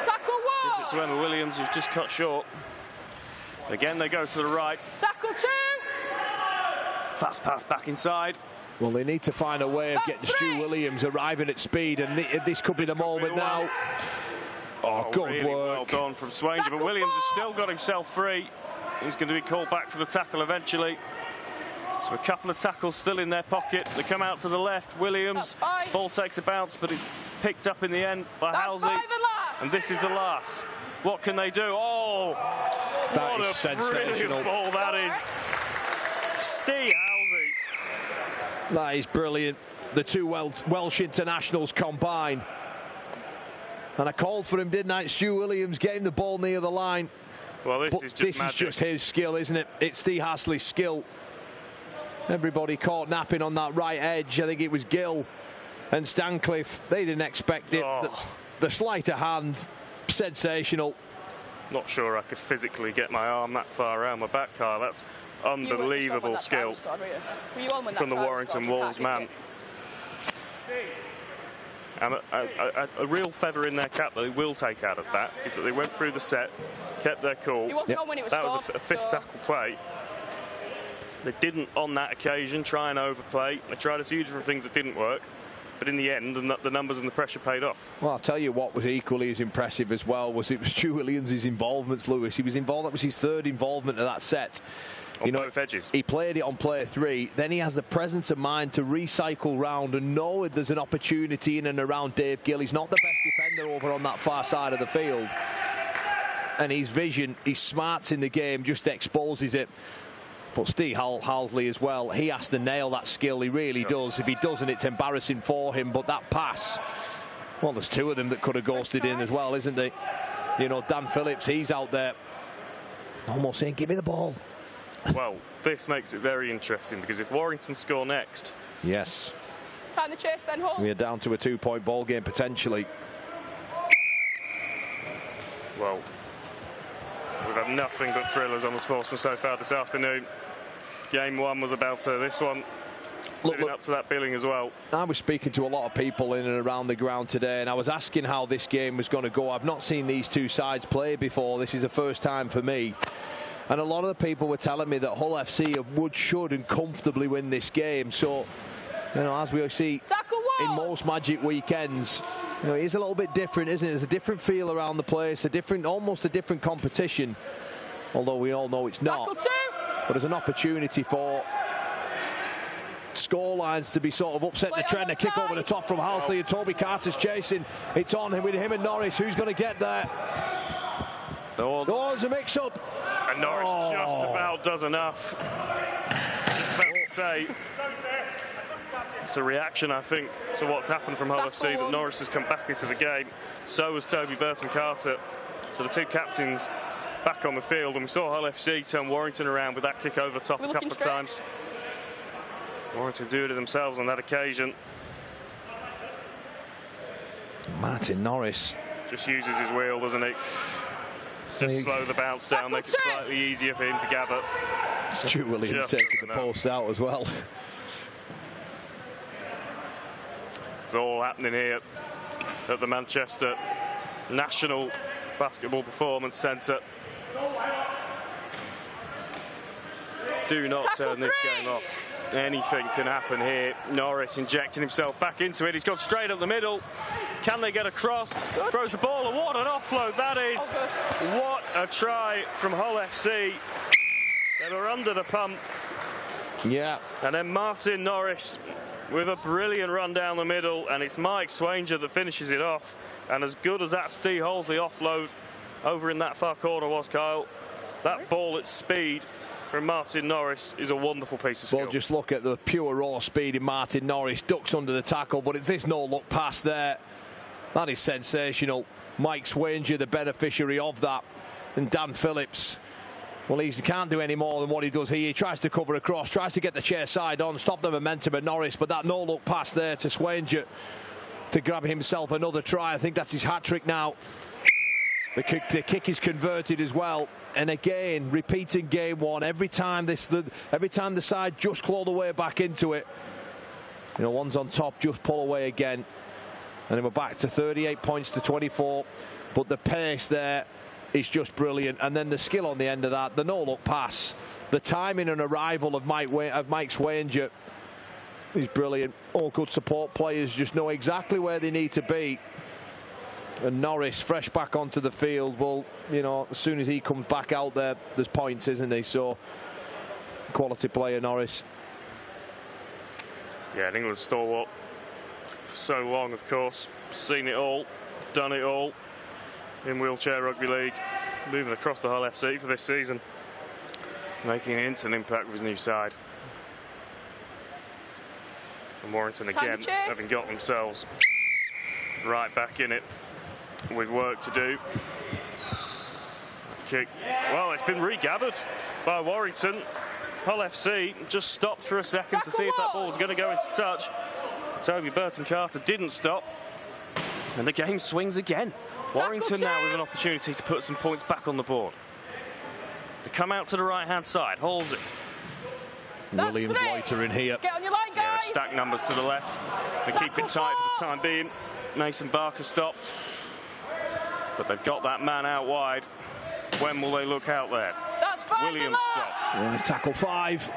Tackle one. Gives it to Emma Williams, who's just cut short. Again, they go to the right. Tackle two. Fast pass back inside. Well, they need to find a way of getting Stu Williams arriving at speed, and this could be the moment now. Oh, good really work. Well done from Swanger, but Williams has still got himself free. He's going to be called back for the tackle eventually. So a couple of tackles still in their pocket. They come out to the left. Williams, ball takes a bounce, but it's picked up in the end by Halsey. And this is the last. What can they do? Oh, that what is a sensational ball that is. Steve Halsey. That is brilliant. The two Welsh internationals combine. And I called for him, didn't I? Stu Williams getting the ball near the line. Well, this is just his skill, isn't it? It's Steve Hasley's skill. Everybody caught napping on that right edge. I think it was Gill and Stancliffe. They didn't expect it. Oh. The sleight of hand, sensational. Not sure I could physically get my arm that far around my back, Carl. That's unbelievable skill from the Warrington Wolves man. And a real feather in their cap that they will take out of that is that they went through the set, kept their cool. That was a fifth tackle play. They didn't, on that occasion, try and overplay. They tried a few different things that didn't work. But in the end, the numbers and the pressure paid off. Well, I'll tell you what was equally as impressive as well was Stu Williams' involvements, Lewis. He was involved. That was his third involvement of that set. On both edges. He played it on play 3. Then he has the presence of mind to recycle round and know there's an opportunity in and around Dave Gill. He's not the best defender over on that far side of the field. And his vision, his smarts in the game just exposes it. But Steve Halsley as well, he has to nail that skill. He really does. If he doesn't, it's embarrassing for him. But that pass, well, there's two of them that could have ghosted in as well, isn't there? You know, Dan Phillips, he's out there almost saying, give me the ball. Well, this makes it very interesting because if Warrington score next... Yes. It's time to chase then, Hull. We are down to a 2-point ball game potentially. Well, we've had nothing but thrillers on the Sportsman so far this afternoon. Game 1 was about this one. Living up to that billing as well. I was speaking to a lot of people in and around the ground today, and I was asking how this game was going to go. I've not seen these two sides play before. This is the first time for me. And a lot of the people were telling me that Hull FC should and comfortably win this game. So, you know, as we see in most Magic weekends, you know, it is a little bit different, isn't it? There's a different feel around the place, almost a different competition. Although we all know it's not. But there's an opportunity for scorelines to be sort of upset the trend. A kick over the top from Halsley, and Toby Carter's chasing. It's on with him and Norris. Who's going to get there? Oh, there's a mix-up. And Norris just about does enough. Just about to say, it's a reaction, I think, to what's happened from Hull FC, that Norris has come back into the game. So was Toby Burton-Carter. So the two captains back on the field, and we saw Hull FC turn Warrington around with that kick over the top a couple of times. Warrington do it themselves on that occasion. Martin Norris just uses his wheel, doesn't he? Just slow the bounce down, make it slightly easier for him to gather. Stu Williams taking the post out as well. It's all happening here at the Manchester National Basketball Performance Centre. Do not Tackle turn this 3. game off. Anything can happen here. Norris injecting himself back into it. He's gone straight up the middle. Can they get across? Throws the ball. And what an offload that is. What a try from Hull FC. They were under the pump. Yeah. And then Martin Norris with a brilliant run down the middle, and it's Mike Swanger that finishes it off. And as good as that Steve Holsley offload over in that far corner was, Kyle, that ball at speed from Martin Norris is a wonderful piece of skill. Well, just look at the pure raw speed in Martin Norris. Ducks under the tackle, but it's this no-look pass there. That is sensational. Mike Swanger, the beneficiary of that. And Dan Phillips, well, he can't do any more than what he does here. He tries to cover across, tries to get the chair side on, stop the momentum of Norris, but that no-look pass there to Swanger to grab himself another try. I think that's his hat-trick now. The kick is converted as well, and again repeating game one. Every time the side just claw the way back into it. You know, one's on top, just pull away again, and then we're back to 38 points to 24. But the pace there is just brilliant, and then the skill on the end of that, the no-look pass, the timing and arrival of Mike Swanger is brilliant. All good support players just know exactly where they need to be. And Norris, fresh back onto the field, well, you know, as soon as he comes back out there, there's points, isn't he? So, quality player, Norris. Yeah, an England stalwart for so long, of course. Seen it all, done it all in wheelchair rugby league. Moving across to Hull FC for this season. Making an instant impact with his new side. And Warrington again, having got themselves right back in it, with work to do. Kick. Well, it's been regathered by Warrington. Hull FC just stopped for a second to see if that ball was going to go into touch. Toby Burton-Carter didn't stop, and the game swings again. Warrington now with an opportunity to put some points back on the board. To come out to the right-hand side, holds it. Williams loitering here. Get on your line, guys. Yeah, stack numbers to the left. They keep it tight for the time being. Mason Barker stopped, but they've got that man out wide. When will they look out there? That's fine. Williams stops. Yeah, tackle 5.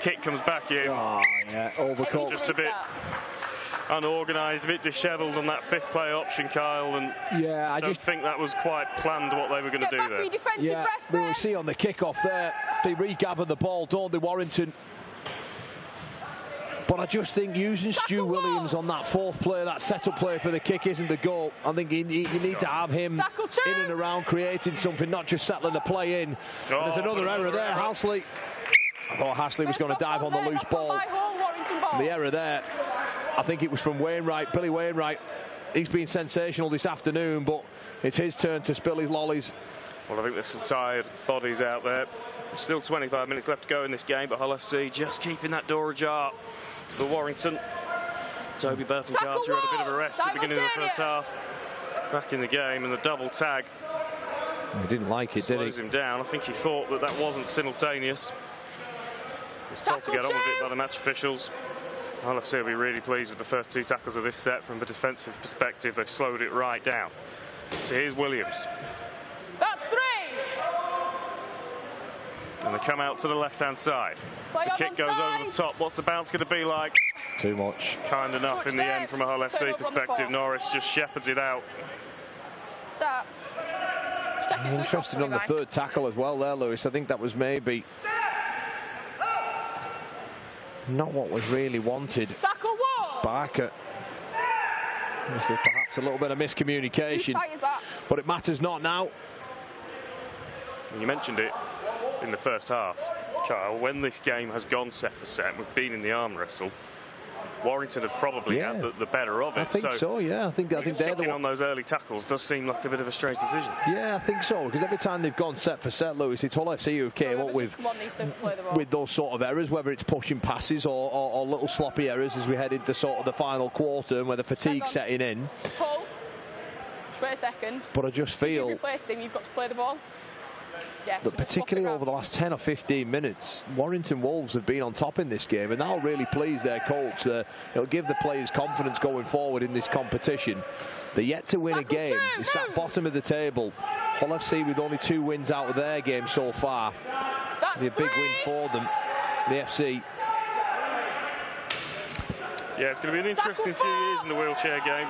Kick comes back in. Oh, yeah, overcut. Just a bit unorganised, a bit dishevelled on that 5th play option, Kyle. And yeah, I don't think that was quite planned what they were going to do there. Yeah, we see on the kickoff there, they regather the ball, don't they, Warrington? But I just think using Stu Williams on that 4th play, that setup play for the kick, isn't the goal. I think you need to have him in and around creating something, not just settling the play in. And there's another error there. Halsley. I thought Halsley was going to dive on the loose ball. The error there, I think it was from Wainwright, Billy Wainwright. He's been sensational this afternoon, but it's his turn to spill his lollies. Well, I think there's some tired bodies out there. Still 25 minutes left to go in this game, but Hull FC just keeping that door ajar for Warrington. Toby Burton-Carter had a bit of a rest at the beginning of the first half. Back in the game, and the double tag. He didn't like it, did he? Slows him down. I think he thought that that wasn't simultaneous. He was told to get on with it by the match officials. Hull FC will be really pleased with the first 2 tackles of this set. From a defensive perspective, they've slowed it right down. So here's Williams. That's 3. And they come out to the left-hand side. The kick goes over the top. What's the bounce going to be like? Too much. Kind enough in the end from a Hull FC perspective. Norris just shepherds it out. Tap. Interested on the 3rd tackle as well there, Lewis. I think that was maybe not what was really wanted. Tackle 1. Barker. This is perhaps a little bit of miscommunication, but it matters not now. You mentioned it in the first half, Kyle. When this game has gone set for set, we've been in the arm wrestle. Warrington have probably had the better of it. I think so, yeah. I think they're the one on those early tackles does seem like a bit of a strange decision. Yeah, I think so, because every time they've gone set for set, Lewis, it's Hull FC who came up with those sort of errors, whether it's pushing passes or little sloppy errors as we head into sort of the final quarter and where the fatigue's setting in. Pull. Just wait a second. But I just feel if you've replaced him, you've got to play the ball. Yeah, but particularly over the last 10 or 15 minutes, Warrington Wolves have been on top in this game, and that'll really please their coach. It'll give the players confidence going forward in this competition. They're yet to win a game. They sat bottom of the table. Hull FC with only 2 wins out of their game so far. Be a big win for them, the FC. Yeah, it's going to be an interesting few years in the wheelchair game.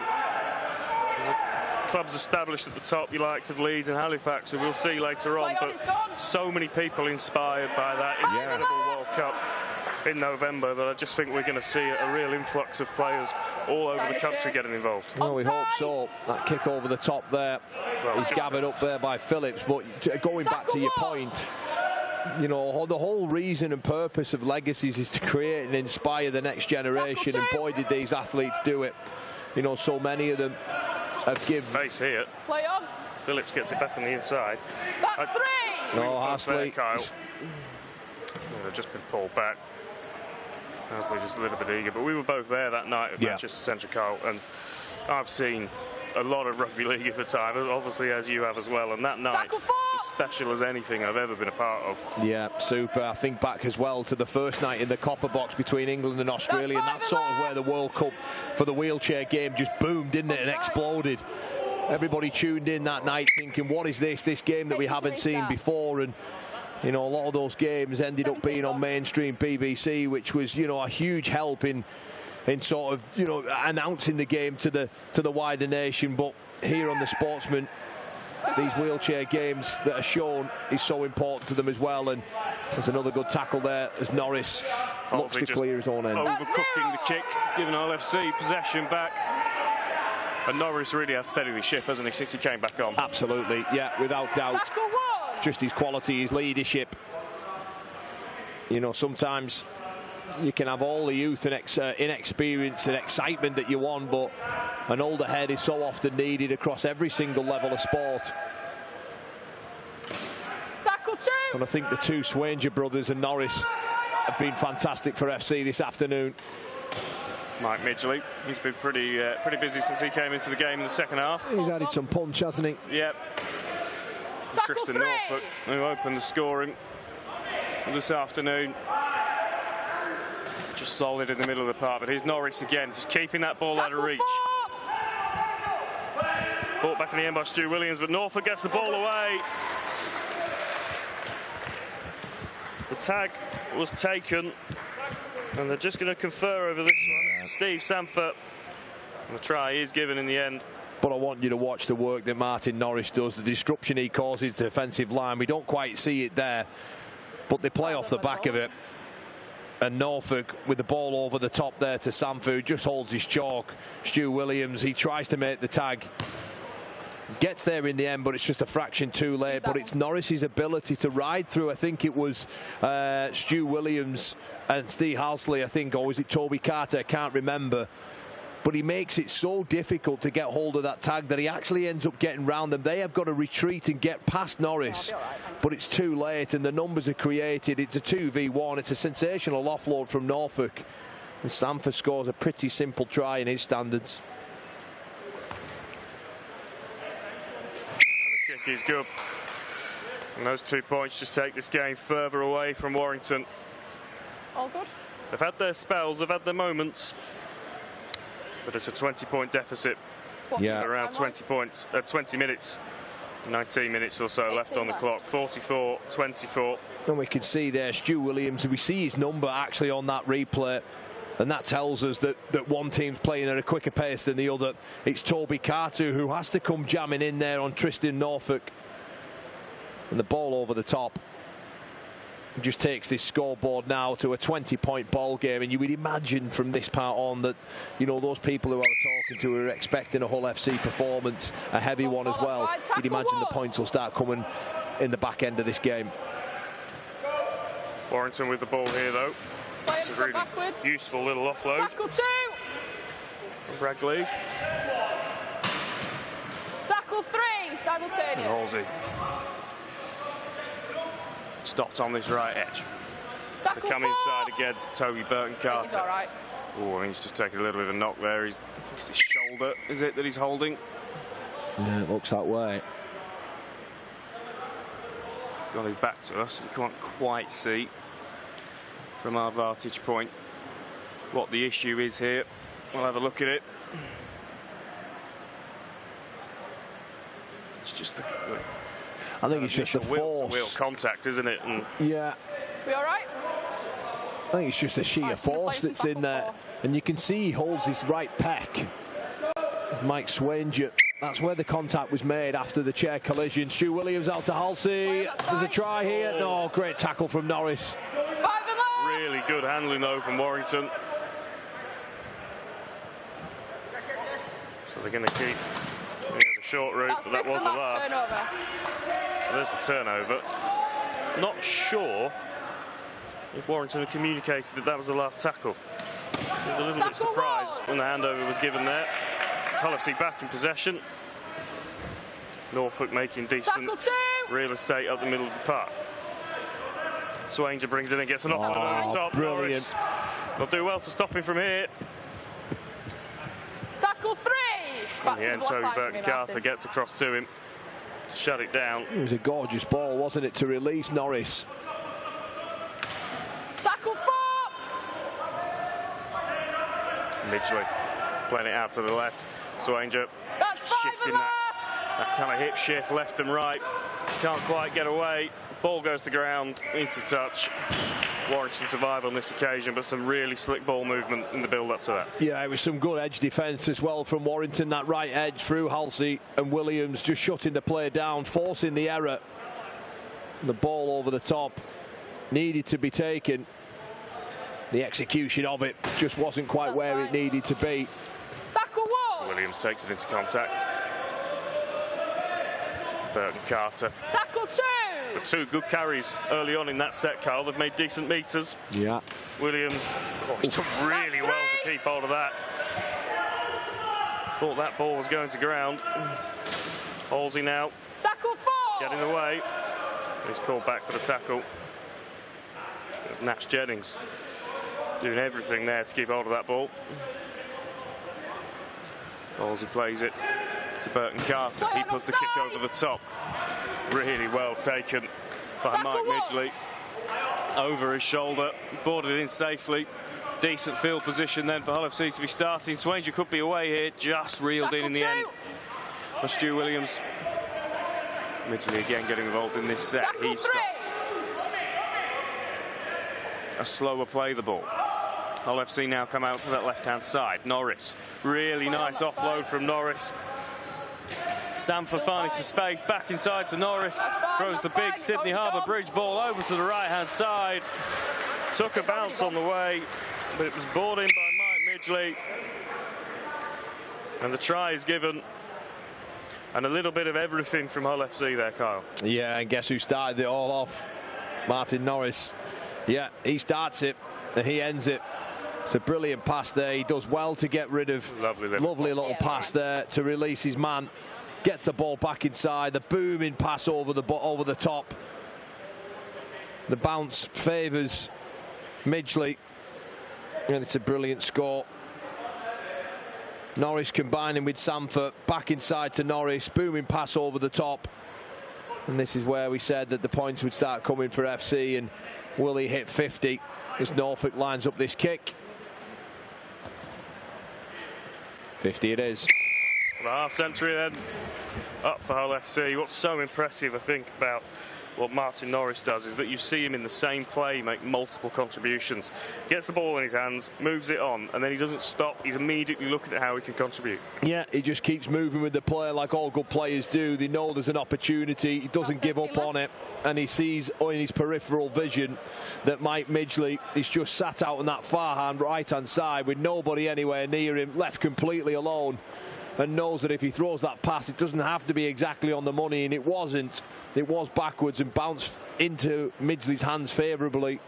Clubs established at the top, you likes of Leeds and Halifax, who we'll see later on, but so many people inspired by that incredible World Cup in November that I just think we're going to see a real influx of players all over the country getting involved. Well, we hope so. That kick over the top there is gathered up there by Phillips, but going back to your point, you know, the whole reason and purpose of legacies is to create and inspire the next generation, and boy did these athletes do it. You know, so many of them have given. Space here. Play on. Phillips gets it back on the inside. That's three. No, Hasley. Kyle. They've just been pulled back. Hasley just a little bit eager, but we were both there that night at Manchester Central, Kyle, and I've seen a lot of rugby league at the time, obviously as you have as well, and that night was special as anything I've ever been a part of. Yeah, super. I think back as well to the first night in the Copper Box between England and Australia, and that's sort of where the World Cup for the wheelchair game just boomed, didn't it, and exploded. Everybody tuned in that night thinking, what is this game that we haven't seen before? And you know, a lot of those games ended up being on mainstream BBC, which was, you know, a huge help in sort of, you know, announcing the game to the wider nation. But here on the Sportsman, these wheelchair games that are shown is so important to them as well. And there's another good tackle there as Norris looks to clear his own end. Overcooking the kick, giving LFC possession back. And Norris really has steadied the ship, hasn't he, since he came back on? Absolutely, yeah, without doubt. Just his quality, his leadership. You know, sometimes you can have all the youth and inexperience and excitement that you want, but an older head is so often needed across every single level of sport. Tackle two. And I think the two Swanger brothers and Norris have been fantastic for FC this afternoon. Mike Midgley, he's been pretty busy since he came into the game in the second half. He's added some punch, hasn't he? Yep. Tristan Norfolk, who opened the scoring this afternoon. Just solid in the middle of the park, but here's Norris again, just keeping that ball out of reach. Brought back in the end by Stu Williams, but Norfolk gets the ball away. The tag was taken, and they're just going to confer over this one. Steve Sanford, the try is given in the end. But I want you to watch the work that Martin Norris does, the disruption he causes to the defensive line. We don't quite see it there, but they play off the back of it. And Norfolk with the ball over the top there to Sanford, who just holds his chalk. Stu Williams, he tries to make the tag. Gets there in the end, but it's just a fraction too late. But it's Norris's ability to ride through. I think it was Stu Williams and Steve Halsley, I think, or was it Toby Carter? I can't remember. But he makes it so difficult to get hold of that tag that he actually ends up getting round them. They have got to retreat and get past Norris, but it's too late, and the numbers are created. It's a 2v1. It's a sensational offload from Norfolk, and Sanford scores a pretty simple try in his standards. And the kick is good. And those 2 points just take this game further away from Warrington. All good. They've had their spells, they've had their moments. But it's a 20-point deficit. Yeah. Around 20 minutes, 19 minutes or so left on the clock. 44-24. And we can see there Stu Williams, we see his number actually on that replay, and that tells us that one team's playing at a quicker pace than the other. It's Toby Carter who has to come jamming in there on Tristan Norfolk, and the ball over the top just takes this scoreboard now to a 20-point ball game. And you would imagine from this part on that, you know, those people who I was talking to are expecting a Hull FC performance, a heavy one as well. You'd imagine the points will start coming in the back end of this game. Warrington with the ball here, though. It's a really useful little offload. Tackle two. From Brad Gleave. Tackle three. Simultaneous. And Halsey. Stopped on this right edge. Tackle to come four. inside again to Toby Burton Carter. He's all right. Oh, he's just taking a little bit of a knock there. I think it's his shoulder, is it, that he's holding? Yeah, it looks that way. Got his back to us. We can't quite see from our vantage point what the issue is here. We'll have a look at it. It's just the I think it's just the wheel-to-wheel force. contact, isn't it? And Yeah, We all right? I think it's just a sheer force that's in there. And you can see he holds his right pec. Mike Swanger. That's where the contact was made after the chair collision. Stu Williams out to Halsey. There's a try here. No, great tackle from Norris. Really good handling though from Warrington. So they're going to keep the short route, but that was the last. Turnover. So there's a turnover. Not sure if Warrington had communicated that that was the last tackle. I was a little bit surprised when the handover was given there. Hull FC back in possession. Norfolk making decent real estate up the middle of the park. Swanger brings it and gets an off over the top. Brilliant. Norris will do well to stop him from here. Tackle 3. In the end, Toby Burton-Carter gets across to him to shut it down. It was a gorgeous ball, wasn't it, to release Norris. Tackle 4. Midgley playing it out to the left. Swanger shifting that kind of hip shift left and right. Can't quite get away. Ball goes to ground, into touch. Warrington survive on this occasion, but some really slick ball movement in the build-up to that. Yeah, it was some good edge defence as well from Warrington. That right edge through Halsey and Williams, just shutting the play down, forcing the error. The ball over the top needed to be taken. The execution of it just wasn't quite where it needed to be. Tackle 1. Williams takes it into contact. Burton-Carter. Tackle 2. But 2 good carries early on in that set, Carl. They've made decent meters. Yeah. Williams, he's done really well to keep hold of that. Thought that ball was going to ground. Halsey now. Tackle 4. Getting away. He's called back for the tackle. Nash Jennings doing everything there to keep hold of that ball. Halsey plays it to Burton-Carter. He puts the kick over the top. Really well taken by Mike Midgley. Over his shoulder, boarded in safely. Decent field position then for Hull FC to be starting. Swanger could be away here, just reeled in the end for Stu Williams. Midgley again getting involved in this set. He stopped. A slower play the ball. Hull FC now come out to that left-hand side. Norris, really nice offload from Norris. Sanford finding some space, back inside to Norris. Throws the big Sydney Harbour Bridge ball over to the right-hand side. Took a bounce on the way, but it was brought in by Mike Midgley. And the try is given. And a little bit of everything from Hull FC there, Kyle. Yeah, and guess who started it all off? Martin Norris. Yeah, he starts it and he ends it. It's a brilliant pass there. He does well to get rid of lovely little pass there to release his man. Gets the ball back inside. The booming pass over the top. The bounce favours Midgley, and it's a brilliant score. Norris combining with Sanford, back inside to Norris. Booming pass over the top. And this is where we said that the points would start coming for FC, and will he hit 50 as Norfolk lines up this kick? 50 it is. The half century then up for Hull FC. What's so impressive, I think, about what Martin Norris does is that you see him in the same play make multiple contributions. Gets the ball in his hands, moves it on, and then he doesn't stop. He's immediately looking at how he can contribute. Yeah, he just keeps moving with the play like all good players do. They know there's an opportunity. He doesn't give up on it, and he sees in his peripheral vision that Mike Midgley is just sat out on that far right-hand side with nobody anywhere near him, left completely alone, and knows that if he throws that pass, it doesn't have to be exactly on the money, and it wasn't. It was backwards and bounced into Midgley's hands favourably,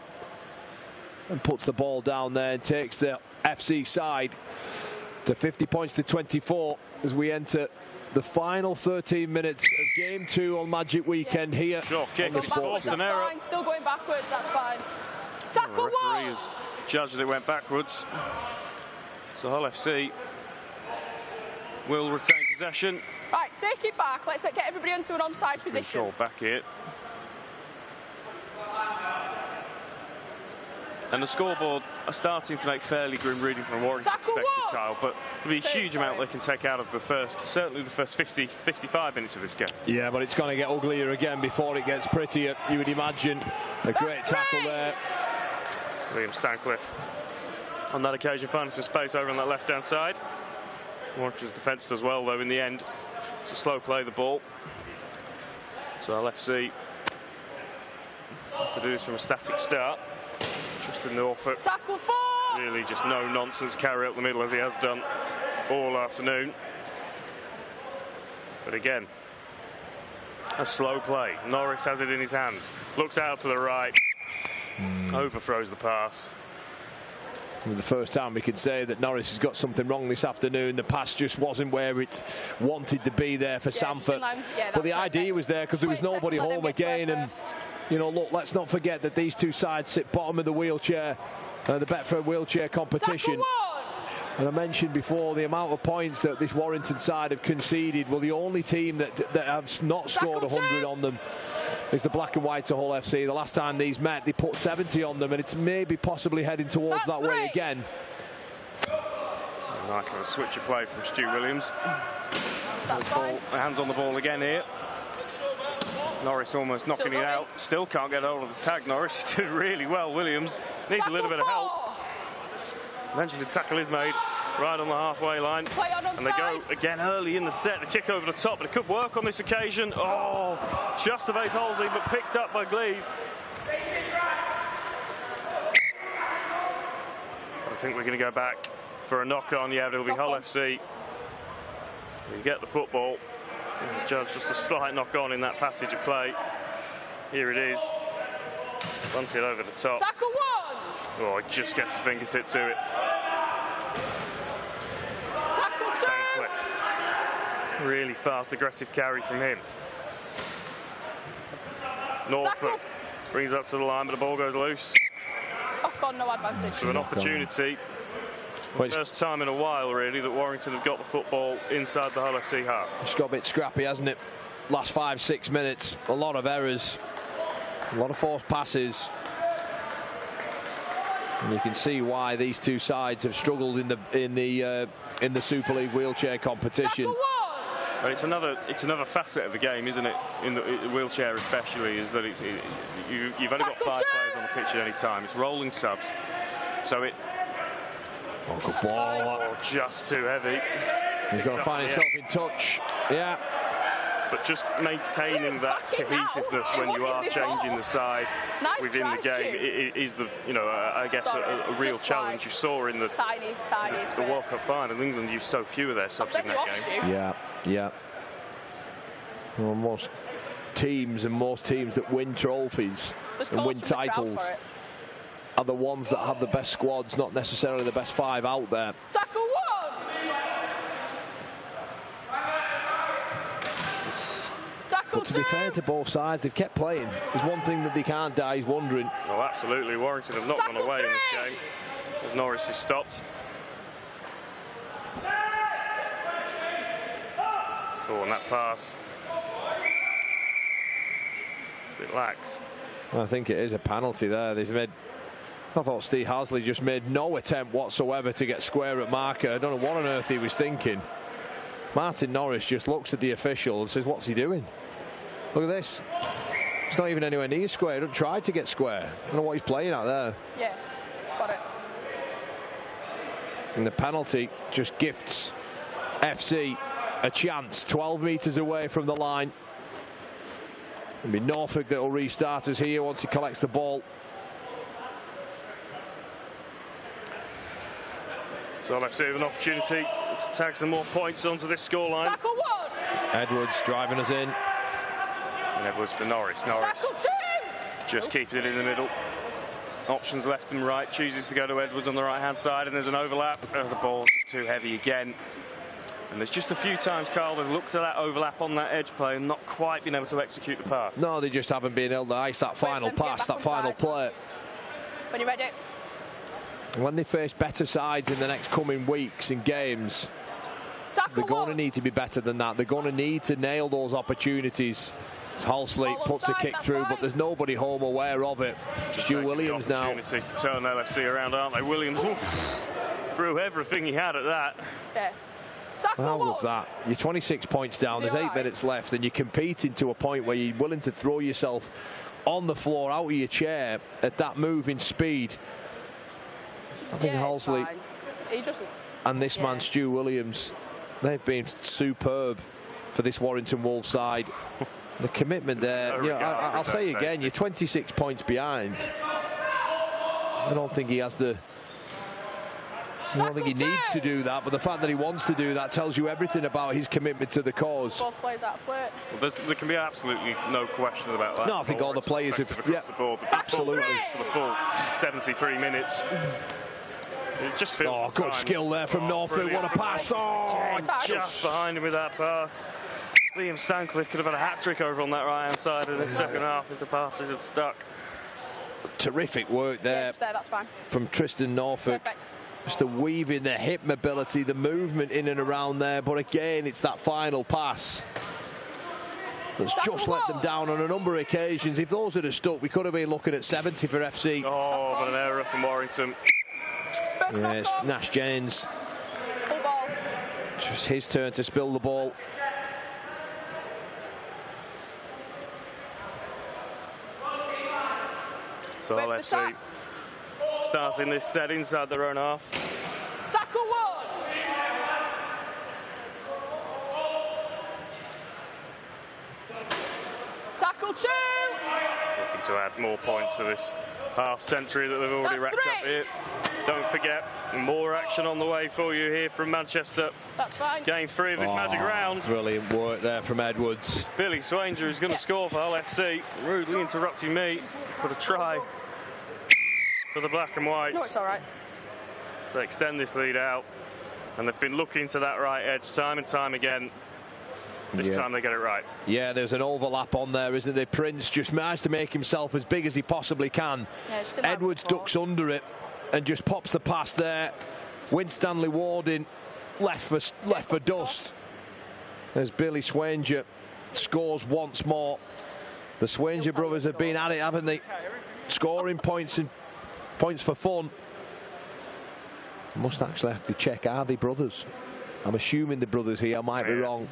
and puts the ball down there and takes the FC side to 50 points to 24 as we enter the final 13 minutes of Game 2 on Magic Weekend here. Short kick, it's forced an error. Fine. Still going backwards, that's fine. Tackle the referee has judged that it went backwards. So Hull FC will retain possession. Right, take it back. Let's get everybody into an onside position. Control back here. And the scoreboard are starting to make fairly grim reading from Warrington perspective, Kyle, but there'll be a huge amount they can take out of the first, certainly the first 50, 55 minutes of this game. Yeah, but it's going to get uglier again before it gets prettier, you would imagine. A great tackle there. Liam Stancliffe on that occasion finding some space over on that left-hand side. Warrington's defence does well, though, in the end. It's a slow play, the ball. So I'll FC to do this from a static start. Justin Norfolk, tackle 4. Really just no nonsense carry up the middle as he has done all afternoon. But again, a slow play. Norris has it in his hands, looks out to the right, overthrows the pass. The first time we could say that Norris has got something wrong this afternoon. The pass just wasn't where it wanted to be there for Sanford. But the idea was there because there was nobody home again. And, you know, look, let's not forget that these two sides sit bottom of the wheelchair, the Betfred wheelchair competition. And I mentioned before the amount of points that this Warrington side have conceded. Well, the only team that have not scored 100 on them is the Black and White Hull FC. The last time these met, they put 70 on them, and it's maybe possibly heading towards that way again. A nice little switch of play from Stu Williams. Hands on the ball again here. Norris almost knocking it out. Still can't get hold of the tag. Norris did really well. Williams needs a little bit of help. Mentioned the tackle is made right on the halfway line. And they go again early in the set. The kick over the top, but it could work on this occasion. Oh, just evades Halsey, but picked up by Gleave. I think we're going to go back for a knock-on. Yeah, it'll be Hull FC. We get the football. And the judge just a slight knock-on in that passage of play. Here it is. Bunted over the top. Tackle 1. Oh, he just gets the fingertip to it. Tackle 2. Stancliffe. Really fast, aggressive carry from him. Norfolk brings up to the line, but the ball goes loose. Oh God, no advantage. So an opportunity. First time in a while, really, that Warrington have got the football inside the Hull FC half. It's got a bit scrappy, hasn't it? Last 5-6 minutes, a lot of errors, a lot of forced passes. And you can see why these two sides have struggled in the Super League wheelchair competition. But it's another facet of the game, isn't it? In the wheelchair, especially, is that you've only got 5 players on the pitch at any time. It's rolling subs, so it. Oh, good ball. Oh, just too heavy. He's got to find himself in touch. Yeah. But just maintaining that cohesiveness when you are changing the side within the game is the, I guess a real challenge you saw in the World Cup final. England used so few of their subs in that game. Yeah. Well, most teams that win trophies and win titles are the ones that have the best squads, not necessarily the best 5 out there. Tackle 1. But to be fair to both sides, they've kept playing. There's one thing that they can't die is wondering. Oh, absolutely. Warrington have not gone away in this game as Norris is stopped. Oh, and that pass. A bit lax. I think it is a penalty there. I thought Steve Hasley just made no attempt whatsoever to get square at marker. I don't know what on earth he was thinking. Martin Norris just looks at the official and says, what's he doing? Look at this. It's not even anywhere near square. He doesn't try to get square. I don't know what he's playing out there. Yeah, got it. And the penalty just gifts FC a chance. 12 metres away from the line. It'll be Norfolk that will restart us here once he collects the ball. So let's see an opportunity to tag some more points onto this scoreline. Tackle 1. Edwards driving us in. And Edwards to Norris. Norris just keeping it in the middle. Options left and right. Chooses to go to Edwards on the right-hand side, and there's an overlap. Oh, the ball's too heavy again. And there's just a few times, Carl, they've looked at that overlap on that edge play and not quite been able to execute the pass. No, they just haven't been able to ice that final pass, that final play. When you're ready. When they face better sides in the next coming weeks and games, they're going to need to be better than that. They're going to need to nail those opportunities Halsley puts a kick through, but there's nobody home aware of it. Stu Williams now. Opportunity to turn LFC around, aren't they? Williams threw everything he had at that. Yeah. Tackle How was that? You're 26 points down, there's 8 minutes left, and you're competing to a point where you're willing to throw yourself on the floor, out of your chair, at that moving speed. I think Halsley and this man, Stu Williams, they've been superb for this Warrington Wolves side. The commitment there, you know, I'll say again, you're 26 points behind. I don't think he has the... I don't think he needs to do that, but the fact that he wants to do that tells you everything about his commitment to the cause. Both players out of play. Well, there can be absolutely no question about that. No, I think all the players have... Yeah, the board, absolutely. For the full 73 minutes. It just feels... Oh, good skill there from Norfolk. What a pass. Oh, just behind him with that pass. Liam Stancliffe could have had a hat-trick over on that right-hand side in the second half if the passes had stuck. Terrific work there, that's fine. From Tristan Norfolk. Perfect. Just the weaving, the hip mobility, the movement in and around there. But again, it's that final pass that's just let them down on a number of occasions. If those had have stuck, we could have been looking at 70 for FC. Oh, but an error from Warrington. Yes, Nash Jennings. Full ball. Just his turn to spill the ball. So LFC starts in this set inside their own half. Tackle 1. Tackle 2. Looking to add more points to this half century that they've already racked up here. Don't forget, more action on the way for you here from Manchester. That's fine. Game 3 of this magic round. Brilliant work there from Edwards. Billy Swanger is going to score for Hull FC. Rudely interrupting me. But a try for the black and whites. No, it's all right. To extend this lead out. And they've been looking to that right edge time and time again. This time they get it right. Yeah, there's an overlap on there, isn't there? Prince just managed to make himself as big as he possibly can. Yeah, Edwards ducks under it and just pops the pass there. Winstanley Warding left for dust. As Billy Swanger scores once more. The Swanger brothers have been at it, haven't they? Scoring points and points for fun. I must actually have to check, are they brothers? I'm assuming the brothers here, I might be wrong.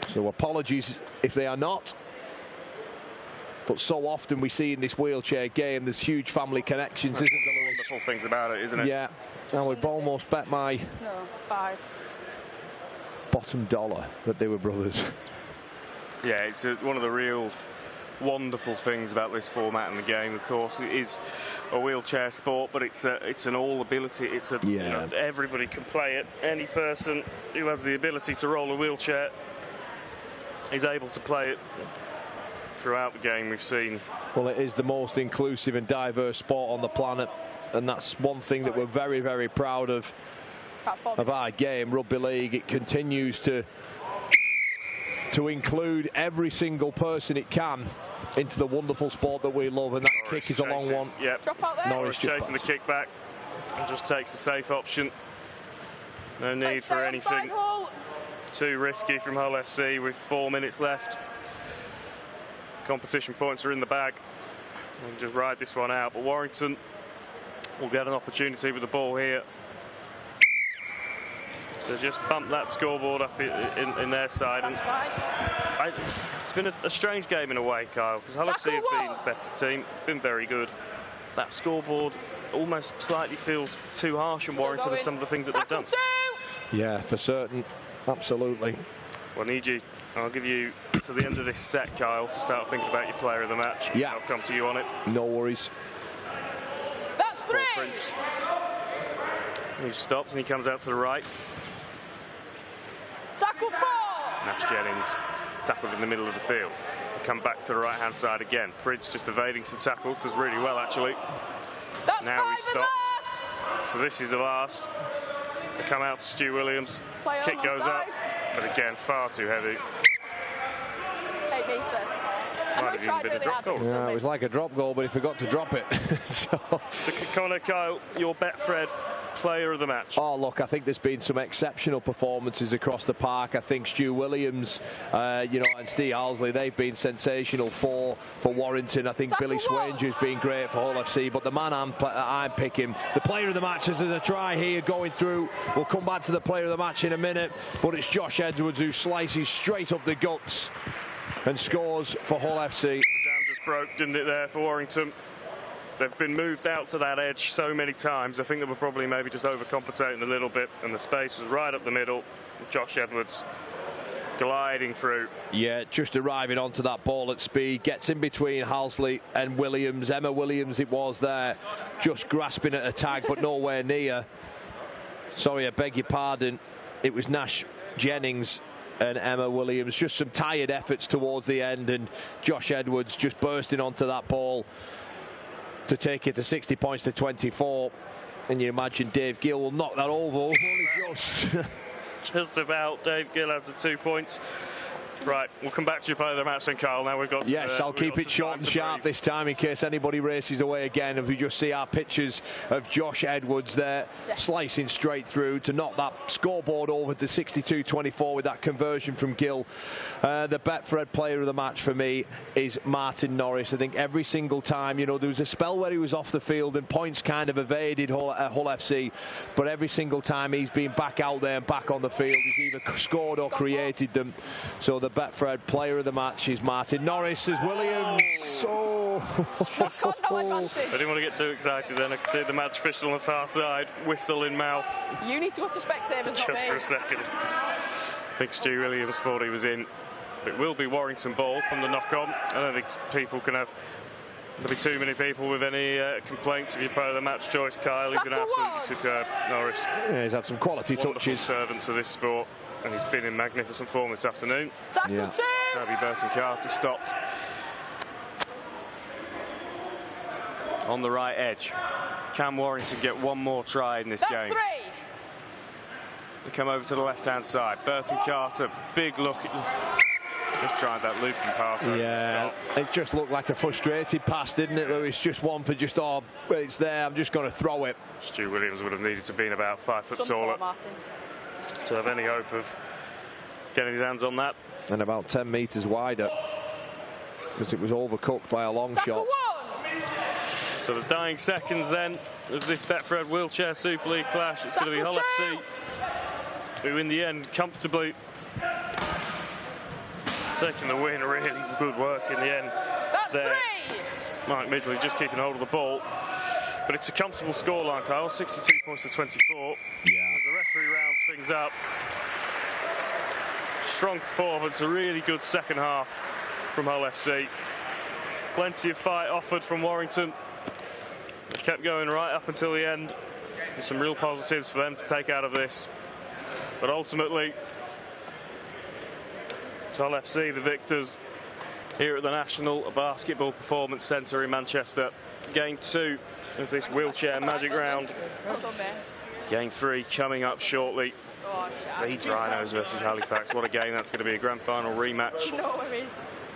So apologies if they are not. But so often we see in this wheelchair game, there's huge family connections, isn't there, Lewis? Wonderful things about it, isn't it? Yeah. Now we've almost bet my 5 bottom dollar that they were brothers. Yeah, it's one of the real wonderful things about this format and the game. Of course, it is a wheelchair sport, but it's an all ability. It's a you know, everybody can play it. Any person who has the ability to roll a wheelchair is able to play it. Throughout the game, we've seen. Well, it is the most inclusive and diverse sport on the planet, and that's one thing that we're very, very proud of our game, rugby league. It continues to include every single person it can into the wonderful sport that we love, and that Norris kick is a long one. Yep. Norris chasing the kick back and just takes a safe option. No need for anything too risky from Hull FC with 4 minutes left. Competition points are in the bag. We can just ride this one out, but Warrington will get an opportunity with the ball here. So just bump that scoreboard up in their side. And it's been a strange game in a way, Kyle, because Hull FC have been a better team, been very good. That scoreboard almost slightly feels too harsh on Warrington with some of the things that they've done. Yeah, for certain. Absolutely. Well, I'll give you to the end of this set, Kyle, to start thinking about your player of the match. Yeah. I'll come to you on it. No worries. That's 3. Prince. He stops and he comes out to the right. Tackle 4. Nash Jennings tackled in the middle of the field. Come back to the right-hand side again. Prince just evading some tackles, does really well actually. That's now he stops. So this is the last. They come out to Stu Williams. Kick goes up, but again, far too heavy. 8 metre. Might have even been a drop goal. Yeah, it was like a drop goal, but he forgot to drop it. So Connor, Kyle, your Betfred player of the match? Oh, look, I think there's been some exceptional performances across the park. I think Stu Williams, you know, and Steve Halsley, they've been sensational for Warrington. I think Billy Swanger's been great for Hull FC, but the man I'm picking, the player of the match, as there's a try here going through. We'll come back to the player of the match in a minute, but it's Josh Edwards who slices straight up the guts and scores for Hull FC. Down just broke, didn't it, there for Warrington? They've been moved out to that edge so many times. I think they were probably maybe just overcompensating a little bit, and the space was right up the middle. Josh Edwards gliding through. Yeah, just arriving onto that ball at speed, gets in between Halsley and Williams. Emma Williams it was there, just grasping at a tag, but nowhere near. Sorry, I beg your pardon. It was Nash Jennings and Emma Williams. Just some tired efforts towards the end, and Josh Edwards just bursting onto that ball to take it to 60 points to 24. And you imagine Dave Gill will knock that over. Only just. Just about. Dave Gill has the 2 points. Right, we'll come back to your player of the match then, Carl. Now we've got. Yes, I'll keep it short and sharp this time in case anybody races away again. And we just see our pictures of Josh Edwards there, slicing straight through to knock that scoreboard over to 62-24 with that conversion from Gill. The Betfred player of the match for me is Martin Norris. I think every single time, you know, there was a spell where he was off the field and points kind of evaded Hull FC, but every single time he's been back out there and back on the field, he's either scored or created them. So the Betfred player of the match is Martin Norris as Williams. Oh. I didn't want to get too excited then. I could see the match official on the far side, whistle in mouth. You need to go to Specsavers, just for a second. I think Stu Williams thought he was in. It will be Warrington ball from the knock-on. I don't think people can have. There'll be too many people with any complaints of your player of the match choice, Kyle. He's been absolutely superb, Norris. Yeah, he's had some quality touches. Servants of this sport, and he's been in magnificent form this afternoon. Tackle two! Toby Burton-Carter stopped on the right edge. Can Warrington get one more try in this game? Three. They come over to the left-hand side. Burton-Carter, big look. Just tried that looping pass. Yeah, it just looked like a frustrated pass, didn't it, Lewis? Just one for just, oh, it's there, I'm just going to throw it. Stu Williams would have needed to be about 5 foot taller to have any hope of getting his hands on that. And about 10 metres wider, because it was overcooked by a long shot. So the dying seconds then of this Betfred Wheelchair Super League clash. It's going to be Hull FC, who in the end comfortably taking the win. Really good work in the end. There. Mike Midgley just keeping hold of the ball. But it's a comfortable scoreline, Kyle. 62 points to 24. Yeah. As the referee rounds things up. Strong performance, a really good second half from Hull FC. Plenty of fight offered from Warrington. They kept going right up until the end. There's some real positives for them to take out of this. But ultimately, it's Hull FC, the victors, here at the National Basketball Performance Centre in Manchester. Game 2 of this wheelchair magic round. Game 3 coming up shortly. Leeds Rhinos versus Halifax. What a game that's going to be, a grand final rematch.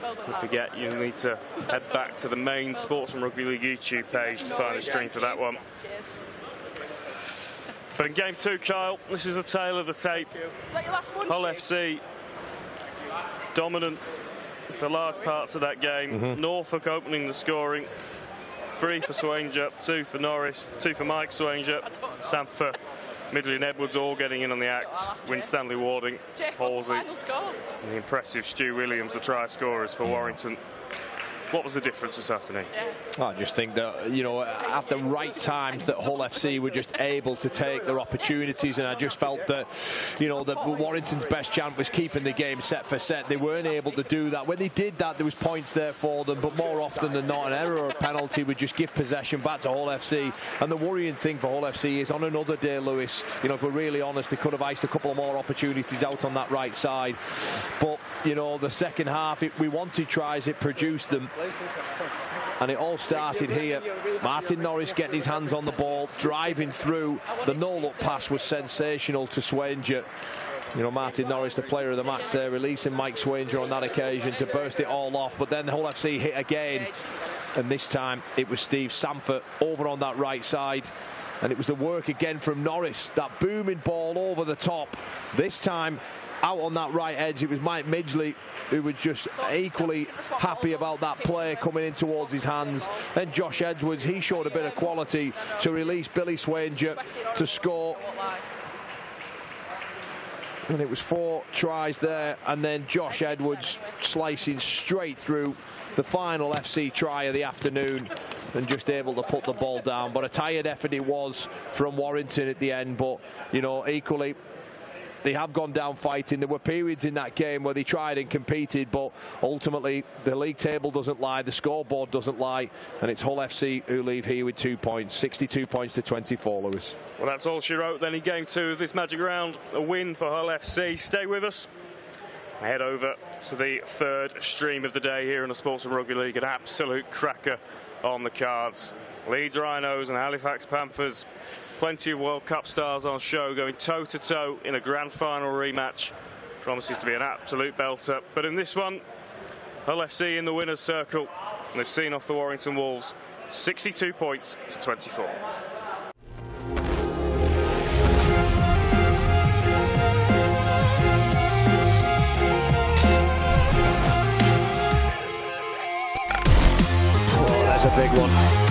Don't forget, you need to head back to the main Sportsman Rugby League YouTube page to find a stream for that one. But in game 2, Kyle, this is a tale of the tape. Hull FC dominant for large parts of that game. Norfolk opening the scoring. 3 for Swanger, 2 for Norris, 2 for Mike Swanger, Samfer, Midgley and Edwards all getting in on the act. Winstanley Warding, Halsey, and the impressive Stu Williams, the try scorers for Warrington. What was the difference this afternoon? I just think that, you know, at the right times that Hull FC were just able to take their opportunities, and I just felt that, you know, that Warrington's best chance was keeping the game set for set. They weren't able to do that. When they did that, there was points there for them, but more often than not, an error or a penalty would just give possession back to Hull FC. And the worrying thing for Hull FC is on another day, Lewis, you know, if we're really honest, they could have iced a couple of more opportunities out on that right side. But, you know, the second half, we wanted tries, it produced them. And it all started here. Martin Norris getting his hands on the ball, driving through. The no-look pass was sensational to Swanger. You know, Martin Norris, the player of the match there, releasing Mike Swanger on that occasion to burst it all off. But then Hull FC hit again. And this time it was Steve Samford over on that right side. And it was the work again from Norris, that booming ball over the top. This time out on that right edge, it was Mike Midgley who was just equally happy about that play coming in towards his hands. Then Josh Edwards, he showed a bit of quality to release Billy Swanger to score. And it was 4 tries there, and then Josh Edwards slicing straight through the final FC try of the afternoon and just able to put the ball down. But a tired effort it was from Warrington at the end, but you know, equally they have gone down fighting. There were periods in that game where they tried and competed, but ultimately the league table doesn't lie, the scoreboard doesn't lie, and it's Hull FC who leave here with 2 points, 62 points to 24, Lewis. Well, that's all she wrote then in game 2 of this Magic Round. A win for Hull FC. Stay with us. Head over to the 3rd stream of the day here in the Sportsman Rugby League. An absolute cracker on the cards. Leeds Rhinos and Halifax Panthers. Plenty of World Cup stars on show, going toe-to-toe in a grand final rematch. Promises to be an absolute belter. But in this one, Hull FC in the winner's circle. They've seen off the Warrington Wolves, 62 points to 24. Oh, that's a big one.